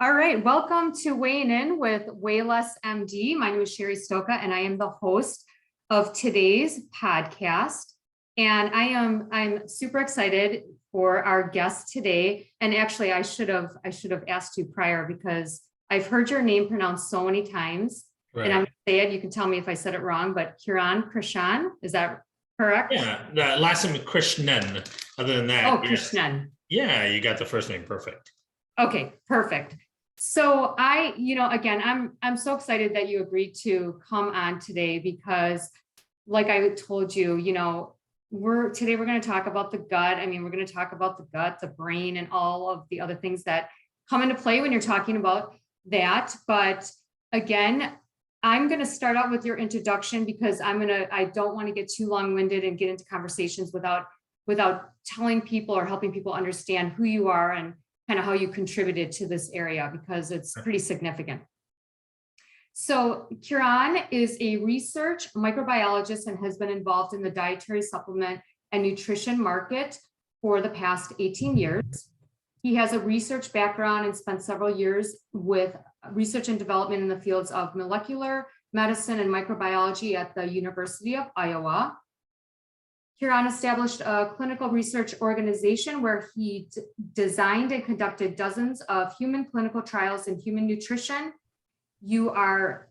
All right, welcome to Weighing In with Way Less MD. My name is Cheri and I am the host of today's podcast. And I'm super excited for our guest today. And actually, I should have asked you prior because I've heard your name pronounced so many times. Right. And I'm going to say it. You can tell me if I said it wrong, but Kiran, is that correct? Yeah, the last name is Krishnan. Other than that, oh, Krishnan. Yeah, you got the first name perfect. Okay, perfect. So again, I'm so excited that you agreed to come on today because, like I told you, we're going to talk about the gut. I mean, we're going to talk about the gut, the brain, and all of the other things that come into play when you're talking about that. But again, I'm going to start out with your introduction because I don't want to get too long-winded and get into conversations without telling people or helping people understand who you are and kind of how you contributed to this area, because it's pretty significant. So Kiran is a research microbiologist and has been involved in the dietary supplement and nutrition market for the past 18 years. He has a research background and spent several years with research and development in the fields of molecular medicine and microbiology at the University of Iowa. Kiran established a clinical research organization where he designed and conducted dozens of human clinical trials in human nutrition. You are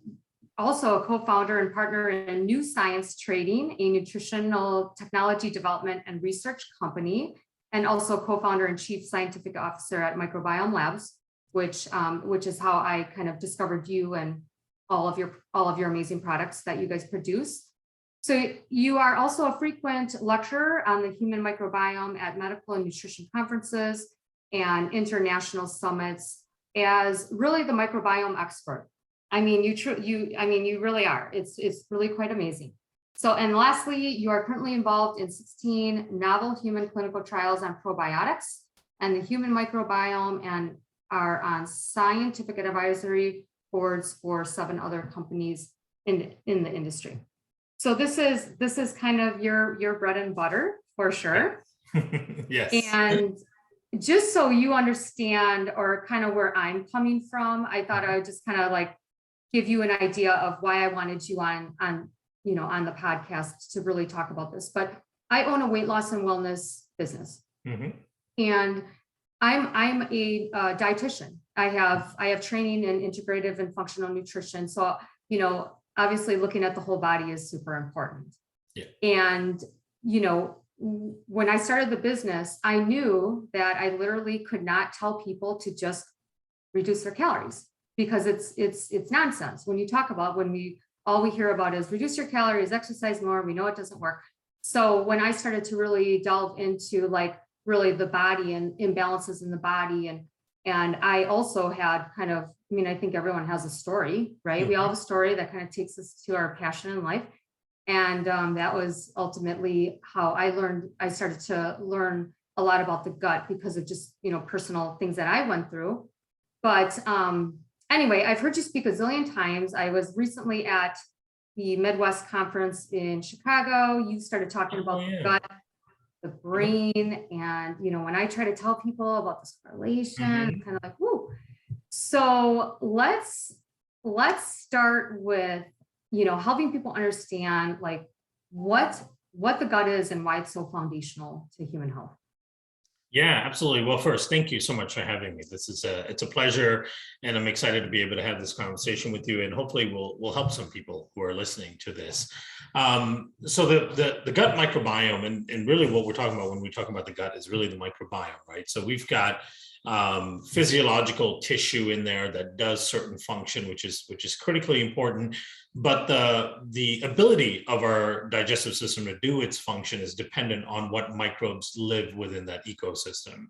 also a co-founder and partner in New Science Trading, a nutritional technology development and research company, and also co-founder and chief scientific officer at Microbiome Labs, which is how I kind of discovered you and all of your amazing products that you guys produce. So you are also a frequent lecturer on the human microbiome at medical and nutrition conferences and international summits as really the microbiome expert. I mean, you really are. It's really quite amazing. So, and lastly, you are currently involved in 16 novel human clinical trials on probiotics and the human microbiome, and are on scientific advisory boards for 7 other companies in the industry. So this is kind of your bread and butter for sure. Yes. And just so you understand, or kind of where I'm coming from, I thought I would just kind of like give you an idea of why I wanted you on the podcast to really talk about this. But I own a weight loss and wellness business, and I'm a dietitian. I have training in integrative and functional nutrition. So obviously looking at the whole body is super important. Yeah. And, when I started the business, I knew that I literally could not tell people to just reduce their calories, because it's nonsense. When you talk about, all we hear about is reduce your calories, exercise more. We know it doesn't work. So when I started to really delve into like really the body and imbalances in the body, and I also had kind of, I think everyone has a story, right? Mm-hmm. We all have a story that kind of takes us to our passion in life. And that was ultimately how I started to learn a lot about the gut because of just, personal things that I went through. But anyway, I've heard you speak a zillion times. I was recently at the Midwest conference in Chicago. You started talking about the gut, the brain, and when I try to tell people about this correlation, kind of like, whoo. So let's start with helping people understand like what the gut is and why it's so foundational to human health. Yeah, absolutely. Well, first, thank you so much for having me. It's a pleasure, and I'm excited to be able to have this conversation with you, and hopefully we'll help some people who are listening to this. So the gut microbiome, and really what we're talking about when we talk about the gut is really the microbiome, right? So we've got physiological tissue in there that does certain function, which is critically important. But the ability of our digestive system to do its function is dependent on what microbes live within that ecosystem.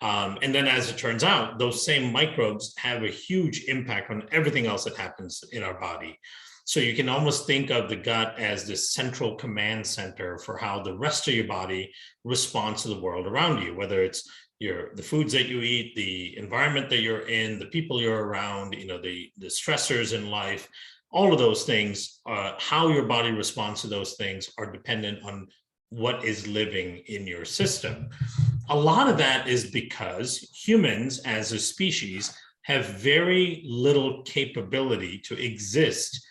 And then as it turns out, those same microbes have a huge impact on everything else that happens in our body. So you can almost think of the gut as this central command center for how the rest of your body responds to the world around you, whether it's the foods that you eat, the environment that you're in, the people you're around, the stressors in life. All of those things, how your body responds to those things are dependent on what is living in your system. A lot of that is because humans as a species have very little capability to exist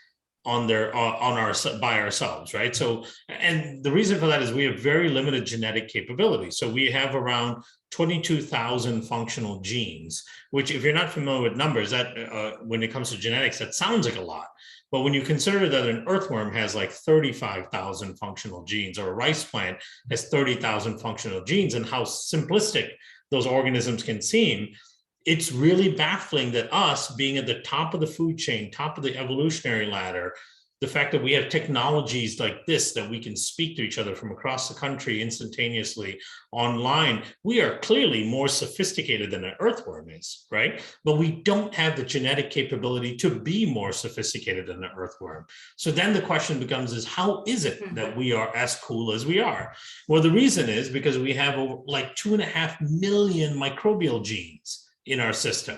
by ourselves, right? So, and the reason for that is we have very limited genetic capability. So we have around 22,000 functional genes, which, if you're not familiar with numbers, that when it comes to genetics, that sounds like a lot. But when you consider that an earthworm has like 35,000 functional genes, or a rice plant has 30,000 functional genes, and how simplistic those organisms can seem, it's really baffling that us, being at the top of the food chain, top of the evolutionary ladder, the fact that we have technologies like this, that we can speak to each other from across the country instantaneously online, we are clearly more sophisticated than an earthworm is, right? But we don't have the genetic capability to be more sophisticated than an earthworm. So then the question becomes is, how is it that we are as cool as we are? Well, the reason is because we have over like 2.5 million microbial genes in our system,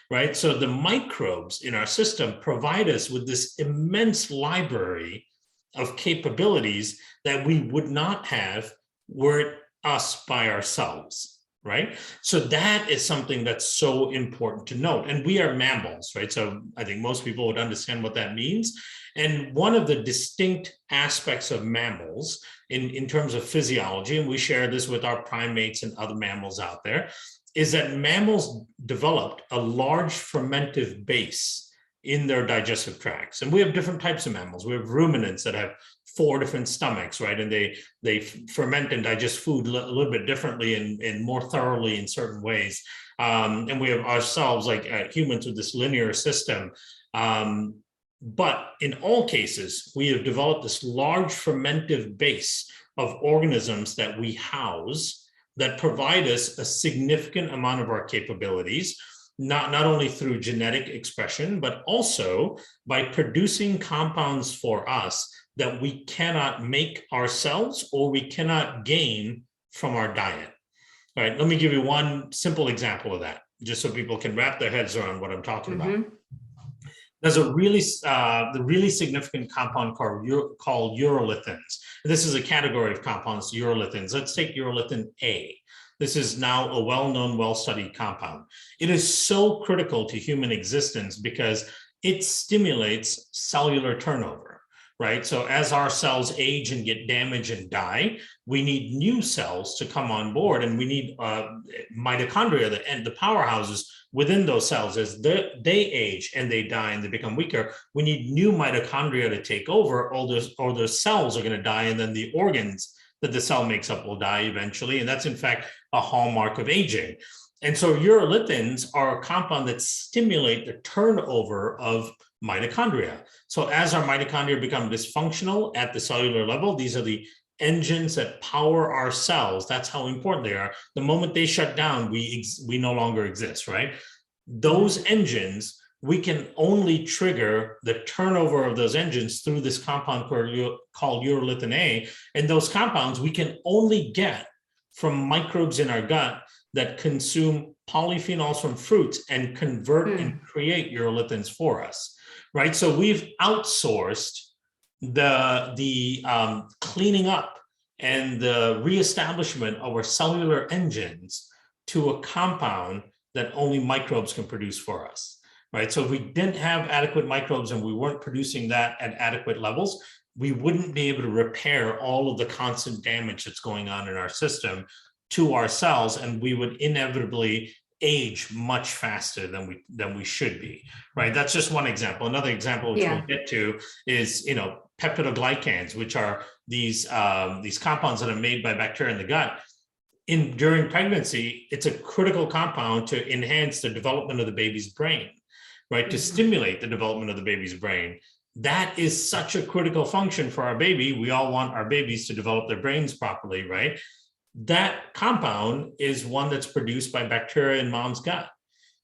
right? So the microbes in our system provide us with this immense library of capabilities that we would not have were it us by ourselves, right? So that is something that's so important to note. And we are mammals, right? So I think most people would understand what that means. And one of the distinct aspects of mammals in terms of physiology, and we share this with our primates and other mammals out there, is that mammals developed a large fermentive base in their digestive tracts. And we have different types of mammals. We have ruminants that have 4 different stomachs, right? And they ferment and digest food a little bit differently and more thoroughly in certain ways. And we have ourselves, like humans, with this linear system. But in all cases, we have developed this large fermentive base of organisms that we house that provide us a significant amount of our capabilities, not only through genetic expression, but also by producing compounds for us that we cannot make ourselves or we cannot gain from our diet. All right, let me give you one simple example of that, just so people can wrap their heads around what I'm talking about. There's a really significant compound called urolithins. This is a category of compounds, urolithins. Let's take urolithin A. This is now a well-known, well-studied compound. It is so critical to human existence because it stimulates cellular turnover, right? So as our cells age and get damaged and die, we need new cells to come on board, and we need mitochondria, the powerhouses within those cells. As they age and they die and they become weaker, we need new mitochondria to take over, or those cells are going to die, and then the organs that the cell makes up will die eventually. And that's in fact a hallmark of aging. And so urolithins are a compound that stimulate the turnover of mitochondria. So as our mitochondria become dysfunctional at the cellular level, these are the engines that power our cells. That's how important they are. The moment they shut down, we no longer exist, right? Those engines, we can only trigger the turnover of those engines through this compound called urolithin A. And those compounds we can only get from microbes in our gut that consume polyphenols from fruits and convert and create urolithins for us, right? So we've outsourced the cleaning up and the reestablishment of our cellular engines to a compound that only microbes can produce for us, right? So if we didn't have adequate microbes and we weren't producing that at adequate levels, we wouldn't be able to repair all of the constant damage that's going on in our system to our cells, and we would inevitably age much faster than we should be, right? That's just one example. Another example, which we'll get to, is peptidoglycans, which are these compounds that are made by bacteria in the gut. During pregnancy, it's a critical compound to enhance the development of the baby's brain, right? To stimulate the development of the baby's brain. That is such a critical function for our baby. We all want our babies to develop their brains properly, right? That compound is one that's produced by bacteria in mom's gut.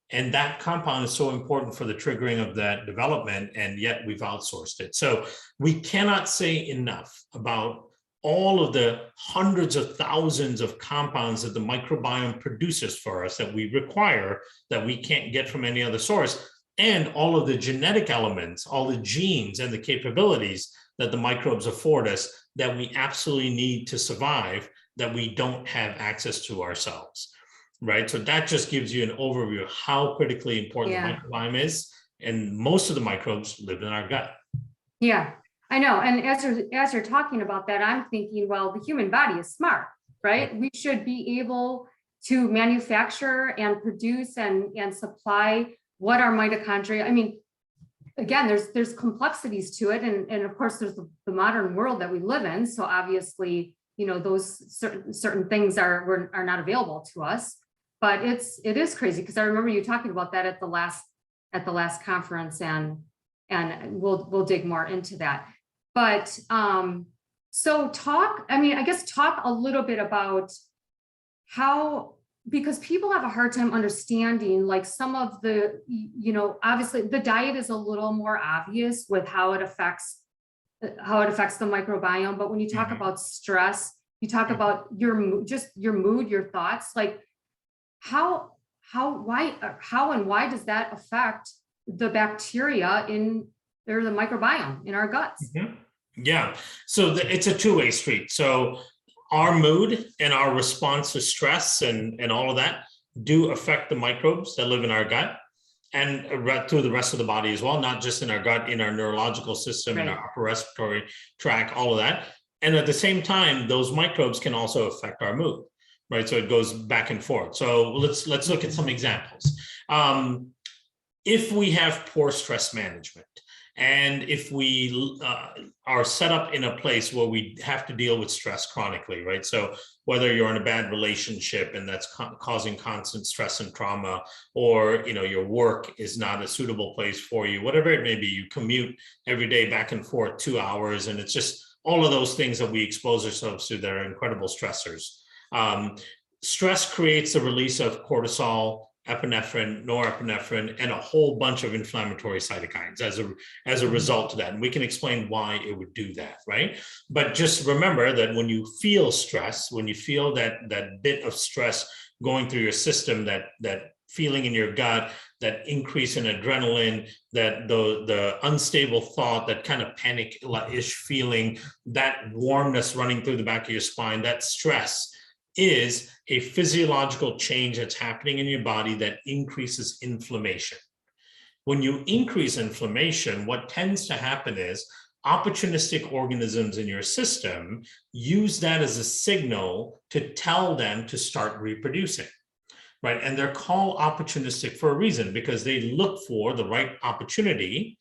And that compound is so important for the triggering of that development, and yet we've outsourced it. So we cannot say enough about all of the hundreds of thousands of compounds that the microbiome produces for us that we require, that we can't get from any other source, and all of the genetic elements, all the genes and the capabilities that the microbes afford us that we absolutely need to survive, that we don't have access to ourselves. right? So that just gives you an overview of how critically important the Yeah. microbiome is. And most of the microbes live in our gut. Yeah, I know. And as you're talking about that, I'm thinking, well, the human body is smart, right? We should be able to manufacture and produce and supply what our mitochondria. I mean, again, there's complexities to it, and of course, there's the modern world that we live in. So obviously, those certain things are not available to us. But it is crazy, because I remember you talking about that at the last conference, and we'll dig more into that. But so I guess talk a little bit about how, because people have a hard time understanding, like, some of the, obviously the diet is a little more obvious with how it affects the microbiome. But when you talk about stress, you talk about your mood, your thoughts, like how and why does that affect the bacteria or the microbiome in our guts? Yeah, so it's a two-way street. So our mood and our response to stress and all of that do affect the microbes that live in our gut and through the rest of the body as well, not just in our gut, in our neurological system, in our upper respiratory tract, all of that. And at the same time, those microbes can also affect our mood, right? So it goes back and forth. So let's look at some examples. If we have poor stress management, and if we are set up in a place where we have to deal with stress chronically, right? So whether you're in a bad relationship and that's causing constant stress and trauma, or your work is not a suitable place for you, whatever it may be, you commute every day back and forth 2 hours, and it's just all of those things that we expose ourselves to that are incredible stressors. Stress creates the release of cortisol, epinephrine, norepinephrine, and a whole bunch of inflammatory cytokines as a result of that. And we can explain why it would do that, right? But just remember that when you feel stress, when you feel that bit of stress going through your system, that feeling in your gut, that increase in adrenaline, that the unstable thought, that kind of panic-ish feeling, that warmness running through the back of your spine, that stress is a physiological change that's happening in your body that increases inflammation. When you increase inflammation, what tends to happen is opportunistic organisms in your system use that as a signal to tell them to start reproducing, right? And they're called opportunistic for a reason, because they look for the right opportunity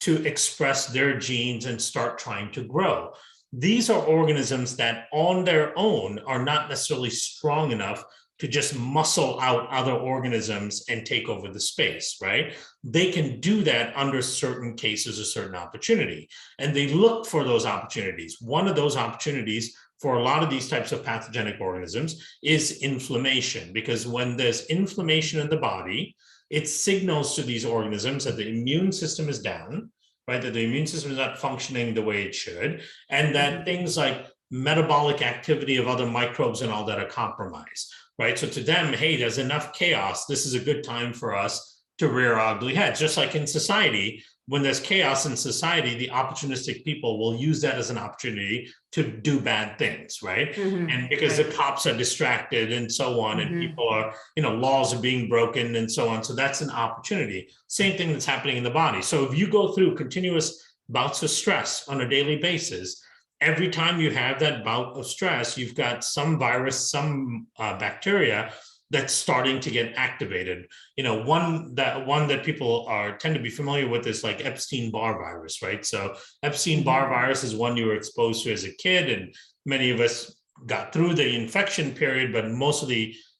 to express their genes and start trying to grow. These are organisms that on their own are not necessarily strong enough to just muscle out other organisms and take over the space, right? They can do that under certain cases, a certain opportunity, and they look for those opportunities. One of those opportunities for a lot of these types of pathogenic organisms is inflammation, because when there's inflammation in the body, it signals to these organisms that the immune system is down, right? That the immune system is not functioning the way it should, and that things like metabolic activity of other microbes and all that are compromised, right? So to them, hey, there's enough chaos. This is a good time for us to rear our ugly heads. Just like in society, when there's chaos in society, the opportunistic people will use that as an opportunity to do bad things, right? And because the cops are distracted and so on, and people are, laws are being broken and so on. So that's an opportunity. Same thing that's happening in the body. So if you go through continuous bouts of stress on a daily basis, every time you have that bout of stress, you've got some virus, some bacteria that's starting to get activated. One that people tend to be familiar with is like Epstein-Barr virus, right? So Epstein-Barr virus is one you were exposed to as a kid, and many of us got through the infection period, but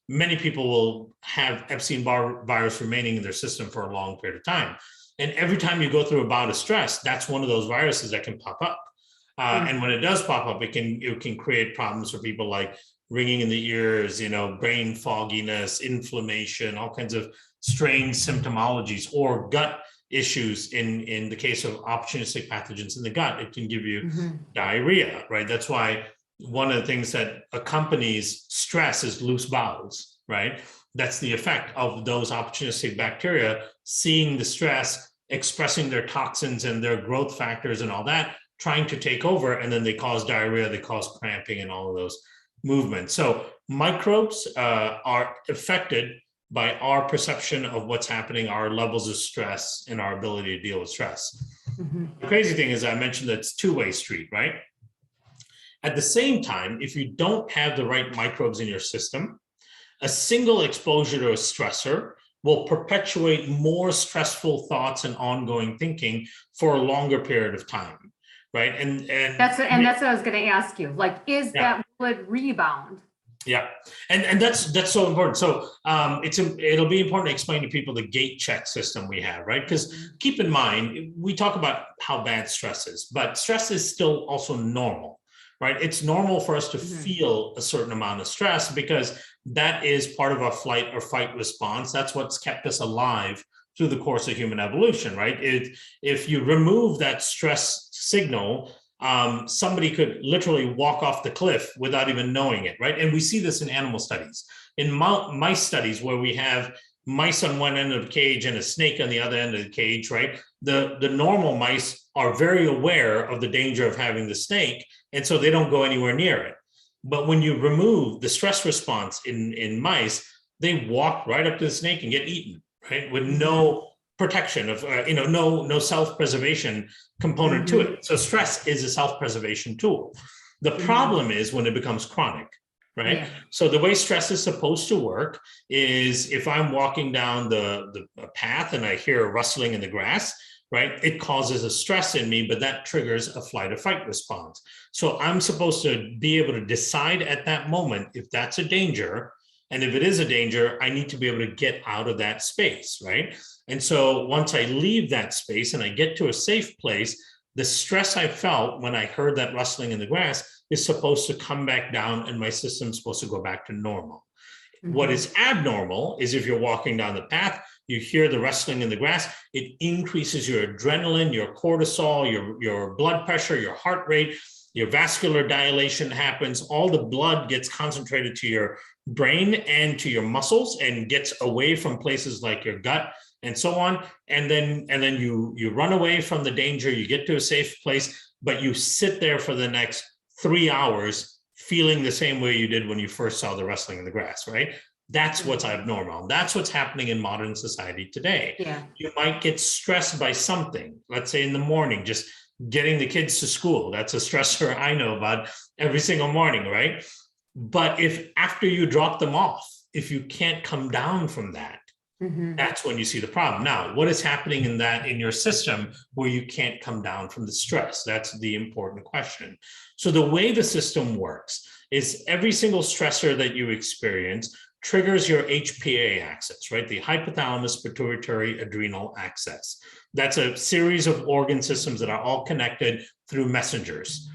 many people will have Epstein-Barr virus remaining in their system for a long period of time. And every time you go through a bout of stress, that's one of those viruses that can pop up. And when it does pop up, it can create problems for people like ringing in the ears, brain fogginess, inflammation, all kinds of strange symptomologies, or gut issues. In the case of opportunistic pathogens in the gut, it can give you diarrhea, right? That's why one of the things that accompanies stress is loose bowels, right? That's the effect of those opportunistic bacteria seeing the stress, expressing their toxins and their growth factors and all that, trying to take over, and then they cause diarrhea, they cause cramping and all of those movement. So microbes are affected by our perception of what's happening, our levels of stress, and our ability to deal with stress. The crazy thing is, I mentioned that it's two-way street, right? At the same time, if you don't have the right microbes in your system, a single exposure to a stressor will perpetuate more stressful thoughts and ongoing thinking for a longer period of time, right? And that's what I was going to ask you. Like, that would rebound? Yeah, and that's so important. So it'll be important to explain to people the gate check system we have, right? Because keep in mind, we talk about how bad stress is, but stress is still also normal, right? It's normal for us to feel a certain amount of stress because that is part of our flight or fight response. That's what's kept us alive through the course of human evolution, right? If you remove that stress signal, somebody could literally walk off the cliff without even knowing it, right? And we see this in animal studies. In mice studies where we have mice on one end of the cage and a snake on the other end of the cage, right? The normal mice are very aware of the danger of having the snake, and so they don't go anywhere near it. But when you remove the stress response in mice, they walk right up to the snake and get eaten, right? With no protection of, no self-preservation component to it. So stress is a self-preservation tool. The problem is when it becomes chronic, right? Yeah. So the way stress is supposed to work is if I'm walking down the path and I hear a rustling in the grass, right? It causes a stress in me, but that triggers a flight or fight response. So I'm supposed to be able to decide at that moment if that's a danger. And if it is a danger, I need to be able to get out of that space, right? And so once I leave that space and I get to a safe place, the stress I felt when I heard that rustling in the grass is supposed to come back down and my system's supposed to go back to normal. What is abnormal is if you're walking down the path, you hear the rustling in the grass, it increases your adrenaline, your cortisol, your blood pressure, your heart rate, your vascular dilation happens, all the blood gets concentrated to your brain and to your muscles and gets away from places like your gut and so on. And then you run away from the danger, you get to a safe place, but you sit there for the next 3 hours feeling the same way you did when you first saw the rustling in the grass, right? That's what's abnormal. That's what's happening in modern society today. Yeah. You might get stressed by something, let's say in the morning, just getting the kids to school. That's a stressor I know about every single morning, right? But if after you drop them off, if you can't come down from that, that's when you see the problem. Now, what is happening in your system where you can't come down from the stress? That's the important question. So the way the system works is every single stressor that you experience triggers your HPA axis, right? The hypothalamus pituitary adrenal axis. That's a series of organ systems that are all connected through messengers.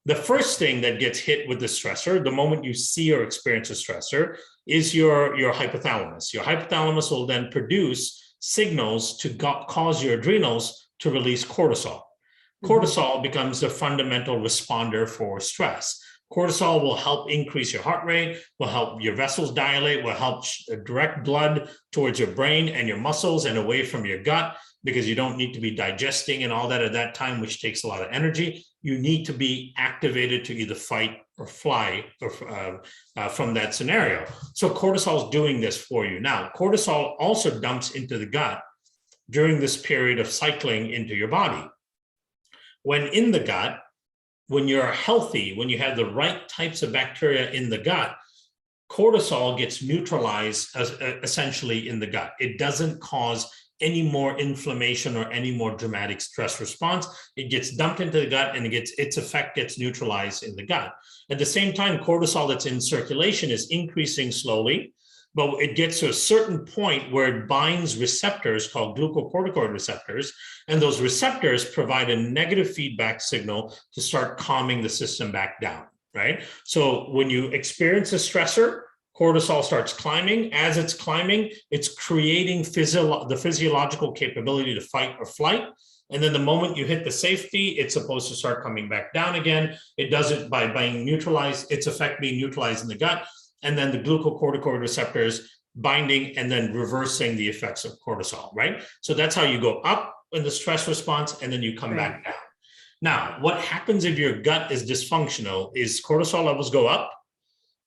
The first thing that gets hit with the stressor, the moment you see or experience a stressor, is your hypothalamus. Your hypothalamus will then produce signals to cause your adrenals to release cortisol. Cortisol becomes the fundamental responder for stress. Cortisol will help increase your heart rate, will help your vessels dilate, will help direct blood towards your brain and your muscles and away from your gut, because you don't need to be digesting and all that at that time, which takes a lot of energy. You need to be activated to either fight or fly from that scenario. So cortisol is doing this for you. Now, cortisol also dumps into the gut during this period of cycling into your body. When in the gut, when you're healthy, when you have the right types of bacteria in the gut, cortisol gets neutralized essentially in the gut. It doesn't cause any more inflammation or any more dramatic stress response. It gets dumped into the gut and its effect gets neutralized in the gut. At the same time, cortisol that's in circulation is increasing slowly, but it gets to a certain point where it binds receptors called glucocorticoid receptors, and those receptors provide a negative feedback signal to start calming the system back down, right? So when you experience a stressor, cortisol starts climbing. As it's climbing, it's creating the physiological capability to fight or flight. And then the moment you hit the safety, it's supposed to start coming back down again. It does it by being neutralized, its effect being neutralized in the gut, and then the glucocorticoid receptors binding and then reversing the effects of cortisol, right? So that's how you go up in the stress response and then you come back down. Now, what happens if your gut is dysfunctional is cortisol levels go up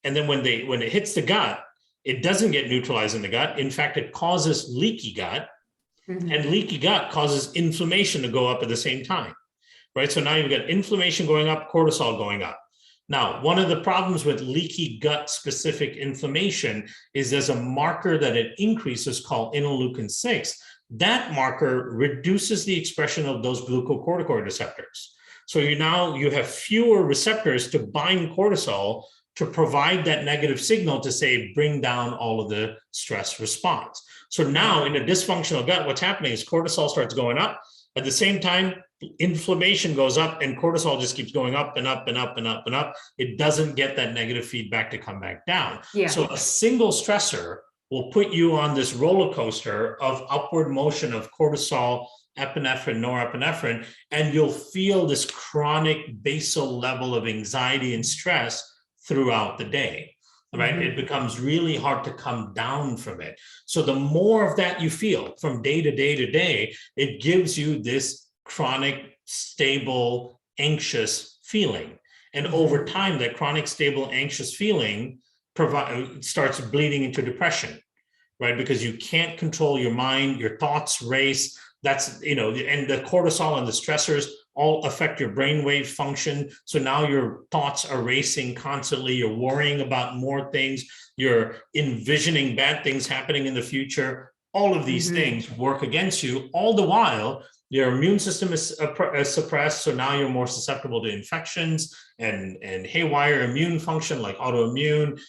And then when it hits the gut, it doesn't get neutralized in the gut. In fact, it causes leaky gut, and leaky gut causes inflammation to go up at the same time, right? So now you've got inflammation going up, cortisol going up. Now, one of the problems with leaky gut specific inflammation is there's a marker that it increases called interleukin-6. That marker reduces the expression of those glucocorticoid receptors. So you have fewer receptors to bind cortisol to provide that negative signal to say, bring down all of the stress response. So now in a dysfunctional gut, what's happening is cortisol starts going up. At the same time, inflammation goes up and cortisol just keeps going up and up and up and up and up. It doesn't get that negative feedback to come back down. Yeah. So a single stressor will put you on this roller coaster of upward motion of cortisol, epinephrine, norepinephrine, and you'll feel this chronic basal level of anxiety and stress throughout the day, right? It becomes really hard to come down from it. So the more of that you feel from day to day to day, it gives you this chronic, stable, anxious feeling. And over time, that chronic, stable, anxious feeling starts bleeding into depression, right? Because you can't control your mind, your thoughts race. That's, and the cortisol and the stressors all affect your brainwave function. So now your thoughts are racing constantly. You're worrying about more things. You're envisioning bad things happening in the future. All of these things work against you. All the while, your immune system is suppressed. So now you're more susceptible to infections and haywire immune function like autoimmune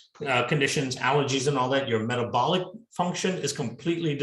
conditions, allergies, and all that. Your metabolic function is completely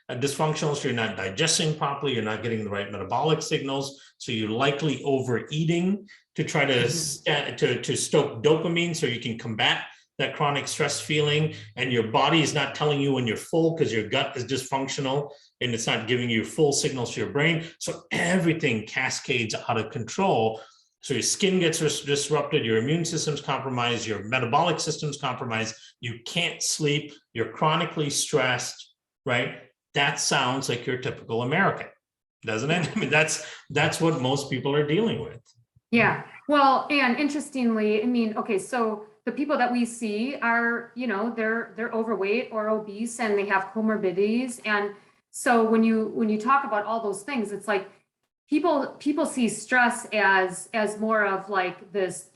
dysfunctional, so you're not digesting properly, you're not getting the right metabolic signals, so you're likely overeating to try to stoke dopamine so you can combat that chronic stress feeling, and your body is not telling you when you're full because your gut is dysfunctional and it's not giving you full signals to your brain. So everything cascades out of control. So your skin gets disrupted, your immune system's compromised, your metabolic system's compromised, you can't sleep, you're chronically stressed, right? That sounds like your typical American, doesn't it? I mean, that's what most people are dealing with. Yeah. Well, and interestingly, I mean, okay, so the people that we see are, they're overweight or obese and they have comorbidities. And so when you talk about all those things, it's like people see stress as more of like this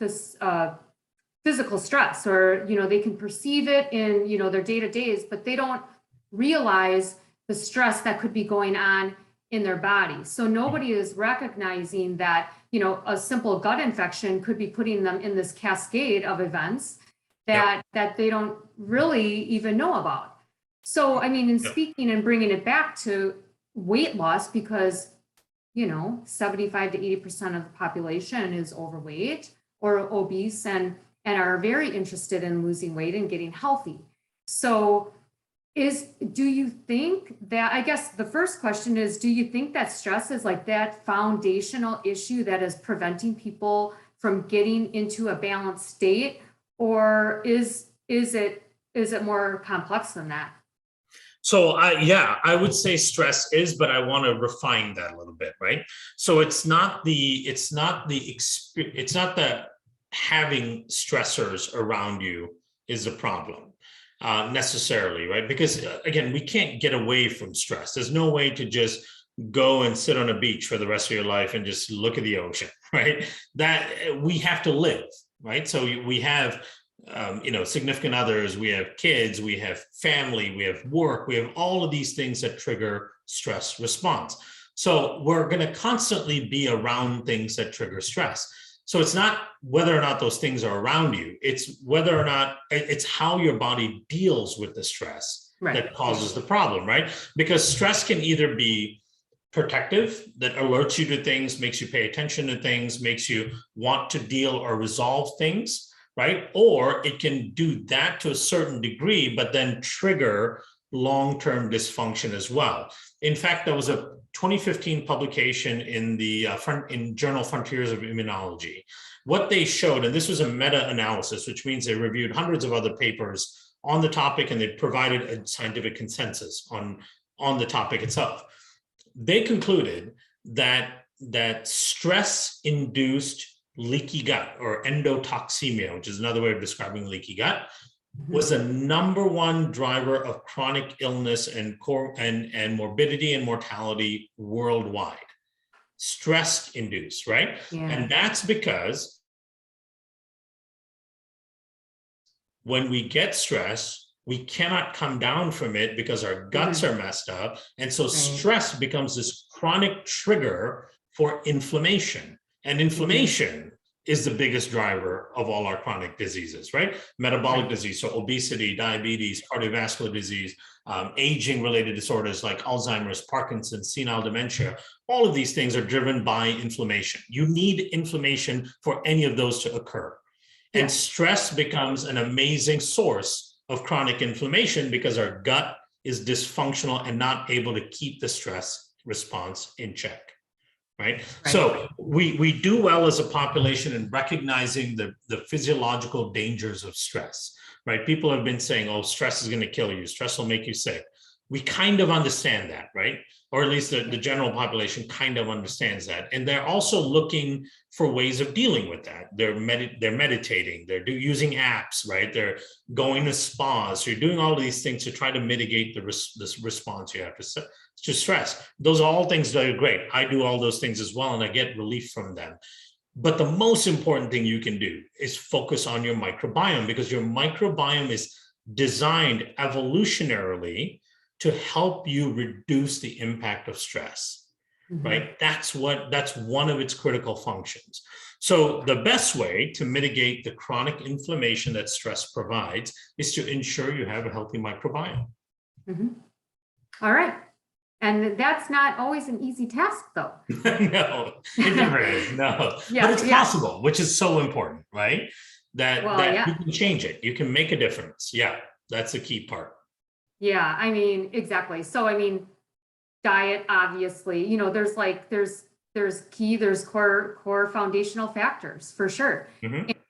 physical stress, or, they can perceive it in, their day-to-days, but they don't realize the stress that could be going on in their body. So nobody is recognizing that, a simple gut infection could be putting them in this cascade of events that they don't really even know about. So, I mean, in speaking and bringing it back to weight loss, because, 75 to 80% of the population is overweight or obese and are very interested in losing weight and getting healthy. So do you think that, I guess the first question is, do you think that stress is like that foundational issue that is preventing people from getting into a balanced state, or is it more complex than that? So I would say stress is, but I want to refine that a little bit, right? So it's not the having stressors around you is a problem. Necessarily, right? Because again, we can't get away from stress. There's no way to just go and sit on a beach for the rest of your life and just look at the ocean, right? That we have to live, right? So we have, significant others, we have kids, we have family, we have work, we have all of these things that trigger stress response. So we're going to constantly be around things that trigger stress. So it's not whether or not those things are around you, it's whether or not it's how your body deals with the stress that causes the problem, right? Because stress can either be protective, that alerts you to things, makes you pay attention to things, makes you want to deal or resolve things, right? Or it can do that to a certain degree, but then trigger long-term dysfunction as well. In fact, there was a 2015 publication in the in Journal Frontiers of Immunology. What they showed, and this was a meta-analysis, which means they reviewed hundreds of other papers on the topic and they provided a scientific consensus on the topic itself. They concluded that stress-induced leaky gut or endotoxemia, which is another way of describing leaky gut, was the #1 driver of chronic illness and morbidity and mortality worldwide. Stress induced, right? Yeah. And that's because when we get stress, we cannot come down from it because our guts are messed up. And so stress becomes this chronic trigger for inflammation. And inflammation is the biggest driver of all our chronic diseases, right? Metabolic disease, so obesity, diabetes, cardiovascular disease, aging-related disorders like Alzheimer's, Parkinson's, senile dementia. All of these things are driven by inflammation. You need inflammation for any of those to occur. And stress becomes an amazing source of chronic inflammation because our gut is dysfunctional and not able to keep the stress response in check. Right. So we do well as a population in recognizing the physiological dangers of stress, right? People have been saying, oh, stress is going to kill you. Stress will make you sick. We kind of understand that, right? Or at least the general population kind of understands that. And they're also looking for ways of dealing with that. They're meditating, they're using apps, right? They're going to spas. So you're doing all of these things to try to mitigate this response you have to stress. Those are all things that are great. I do all those things as well, and I get relief from them. But the most important thing you can do is focus on your microbiome, because your microbiome is designed evolutionarily to help you reduce the impact of stress, right? That's one of its critical functions. So the best way to mitigate the chronic inflammation that stress provides is to ensure you have a healthy microbiome. All right. And that's not always an easy task, though. No, it never is. No, but it's possible, which is so important, right? That you can change it. You can make a difference. Yeah, that's the key part. Yeah, I mean, exactly. So, I mean, diet, obviously, you know, there's core foundational factors for sure.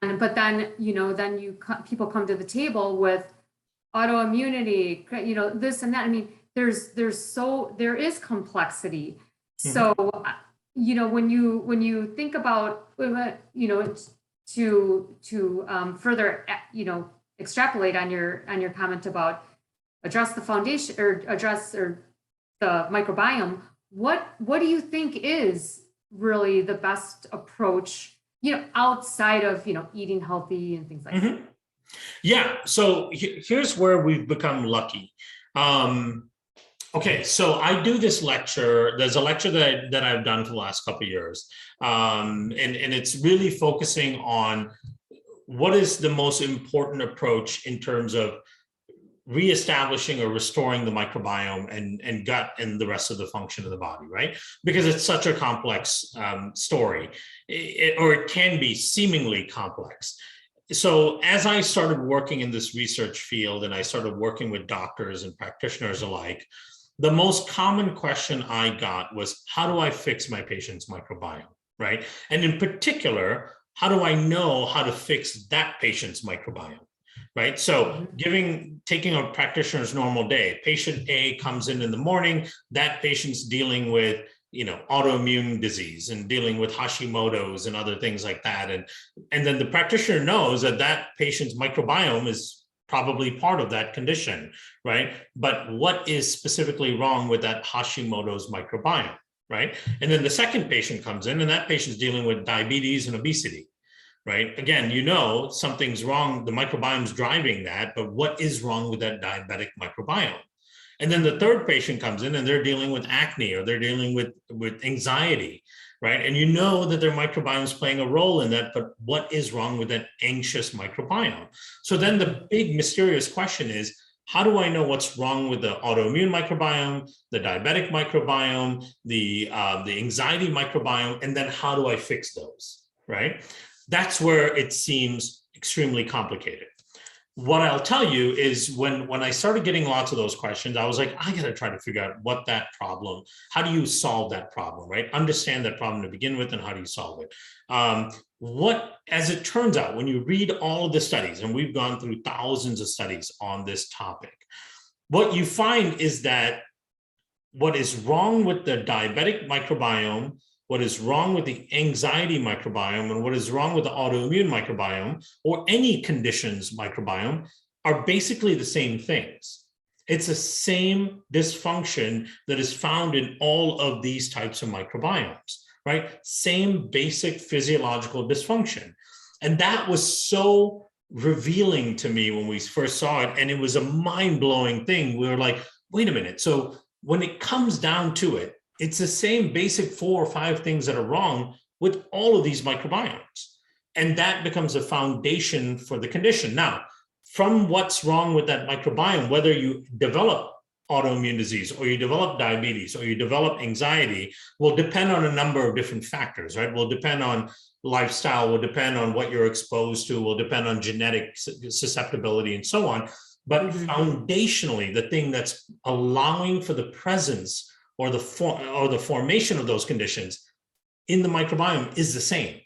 But then, you know, people come to the table with autoimmunity, you know, this and that. I mean, there is complexity. So, you know, when you think about, you know, to further, you know, extrapolate on your comment about address the foundation or the microbiome, what do you think is really the best approach, you know, outside of, you know, eating healthy and things like that? Yeah, so here's where we've become lucky. Okay, so I do this lecture. There's a lecture that I've done for the last couple of years, and it's really focusing on what is the most important approach in terms of reestablishing or restoring the microbiome and gut and the rest of the function of the body, right? Because it's such a complex story, or it can be seemingly complex. So as I started working in this research field and I started working with doctors and practitioners alike, the most common question I got was, how do I fix my patient's microbiome, right? And in particular, how do I know how to fix that patient's microbiome? Right. So taking a practitioner's normal day, patient A comes in the morning, that patient's dealing with, you know, autoimmune disease and dealing with Hashimoto's and other things like that. And then the practitioner knows that patient's microbiome is probably part of that condition, right? But what is specifically wrong with that Hashimoto's microbiome, right? And then the second patient comes in and that patient's dealing with diabetes and obesity. Right. Again, you know, something's wrong. The microbiome's driving that, but what is wrong with that diabetic microbiome? And then the third patient comes in and they're dealing with acne or they're dealing with anxiety, right? And you know that their microbiome is playing a role in that, but what is wrong with that anxious microbiome? So then the big mysterious question is, how do I know what's wrong with the autoimmune microbiome, the diabetic microbiome, the anxiety microbiome, and then how do I fix those, right? That's where it seems extremely complicated. What I'll tell you is when I started getting lots of those questions, I was like, I got to try to figure out what that problem, how do you solve that problem, right? Understand that problem to begin with, and how do you solve it? As it turns out, when you read all of the studies, and we've gone through thousands of studies on this topic, what you find is that what is wrong with the diabetic microbiome what is wrong with the anxiety microbiome and what is wrong with the autoimmune microbiome or any conditions microbiome are basically the same things. It's the same dysfunction that is found in all of these types of microbiomes, right? Same basic physiological dysfunction. And that was so revealing to me when we first saw it. And it was a mind-blowing thing. We were like, wait a minute. So when it comes down to it, it's the same basic 4 or 5 things that are wrong with all of these microbiomes. And that becomes a foundation for the condition. Now, from what's wrong with that microbiome, whether you develop autoimmune disease or you develop diabetes or you develop anxiety, will depend on a number of different factors, right? Will depend on lifestyle, will depend on what you're exposed to, will depend on genetic susceptibility and so on. But foundationally, the thing that's allowing for the presence or the formation of those conditions in the microbiome is the same.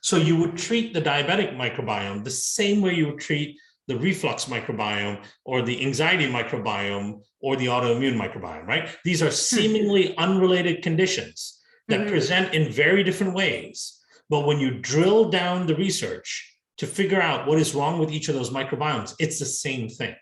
So you would treat the diabetic microbiome the same way you would treat the reflux microbiome or the anxiety microbiome or the autoimmune microbiome, right? These are seemingly unrelated conditions that present in very different ways. But when you drill down the research to figure out what is wrong with each of those microbiomes, it's the same thing.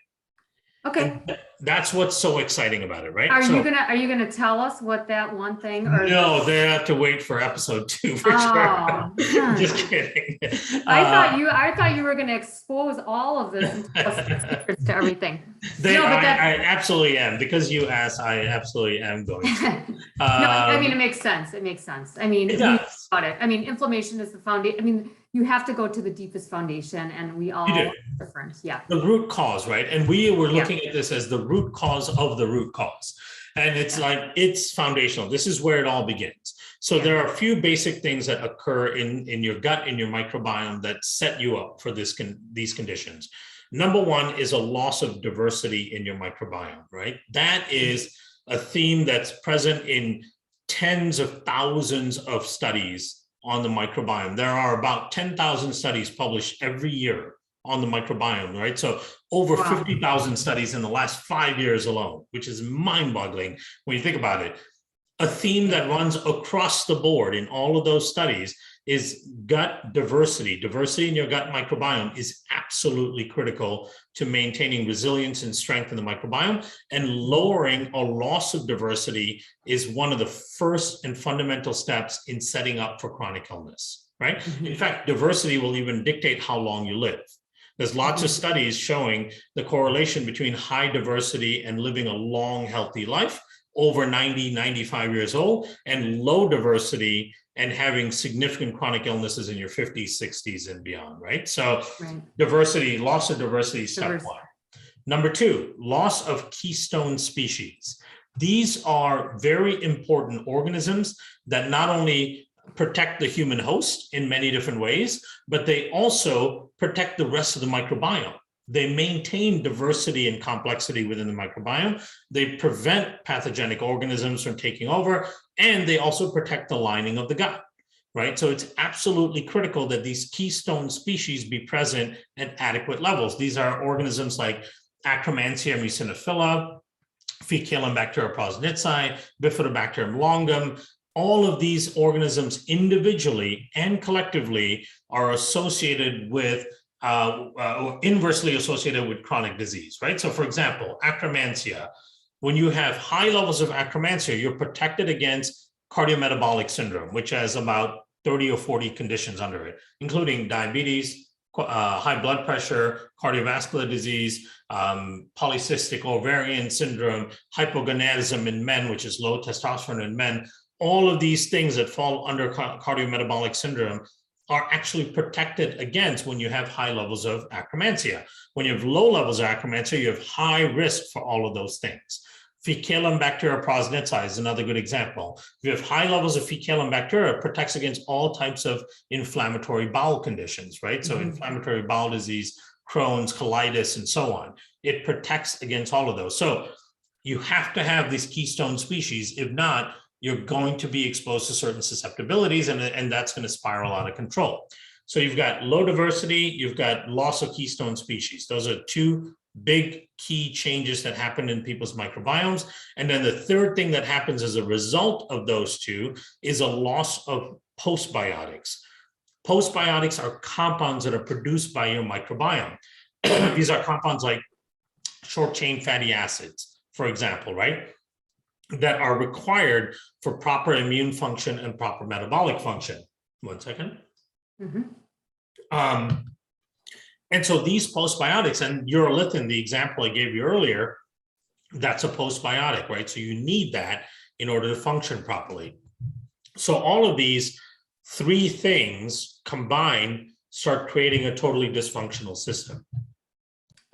Okay. And that's what's so exciting about it, right? Are you gonna tell us what that one thing? Or no, they have to wait for episode 2 for sure. Just kidding. I thought you were gonna expose all of this and tell us the secrets to everything. I absolutely am. Because you asked, I absolutely am going to. No, I mean, it makes sense. It makes sense. I mean, got it. I mean, inflammation is the foundation. I mean, you have to go to the deepest foundation, and we all are different. Yeah. The root cause, right? And we were looking at this as the root cause of the root cause. And it's like, it's foundational. This is where it all begins. So there are a few basic things that occur in your gut, in your microbiome, that set you up for these conditions. Number one is a loss of diversity in your microbiome, right? That is a theme that's present in tens of thousands of studies on the microbiome. There are about 10,000 studies published every year on the microbiome, right? So over 50,000 studies in the last 5 years alone, which is mind-boggling when you think about it. A theme that runs across the board in all of those studies is gut diversity. Diversity in your gut microbiome is absolutely critical to maintaining resilience and strength in the microbiome, and lowering or loss of diversity is one of the first and fundamental steps in setting up for chronic illness, right? In fact, diversity will even dictate how long you live. There's lots of studies showing the correlation between high diversity and living a long, healthy life over 90, 95 years old, and low diversity and having significant chronic illnesses in your 50s, 60s, and beyond, right? So diversity, loss of diversity, step one. Number two, loss of keystone species. These are very important organisms that not only protect the human host in many different ways, but they also protect the rest of the microbiome. They maintain diversity and complexity within the microbiome. They prevent pathogenic organisms from taking over, and they also protect the lining of the gut, right? So it's absolutely critical that these keystone species be present at adequate levels. These are organisms like Akkermansia muciniphila, Faecalibacter prosnitzi, Bifidobacterium longum. All of these organisms individually and collectively are associated with inversely associated with chronic disease, right? So for example, Akkermansia, when you have high levels of Akkermansia, you're protected against cardiometabolic syndrome, which has about 30 or 40 conditions under it, including diabetes, high blood pressure, cardiovascular disease, polycystic ovarian syndrome, hypogonadism in men, which is low testosterone in men. All of these things that fall under cardiometabolic syndrome are actually protected against when you have high levels of Akkermansia. When you have low levels of Akkermansia, you have high risk for all of those things. Faecalibacter prosnitzi is another good example. If you have high levels of Faecalibacter, it protects against all types of inflammatory bowel conditions, right? So inflammatory bowel disease, Crohn's, colitis, and so on. It protects against all of those. So you have to have these keystone species. If not, you're going to be exposed to certain susceptibilities, and that's going to spiral out of control. So you've got low diversity, you've got loss of keystone species. Those are two big key changes that happen in people's microbiomes. And then the third thing that happens as a result of those two is a loss of postbiotics. Postbiotics are compounds that are produced by your microbiome. These are compounds like short chain fatty acids, for example, right? That are required for proper immune function and proper metabolic function. 1 second. And so these postbiotics, and urolithin, the example I gave you earlier, that's a postbiotic, right? So you need that in order to function properly. So all of these three things combined start creating a totally dysfunctional system.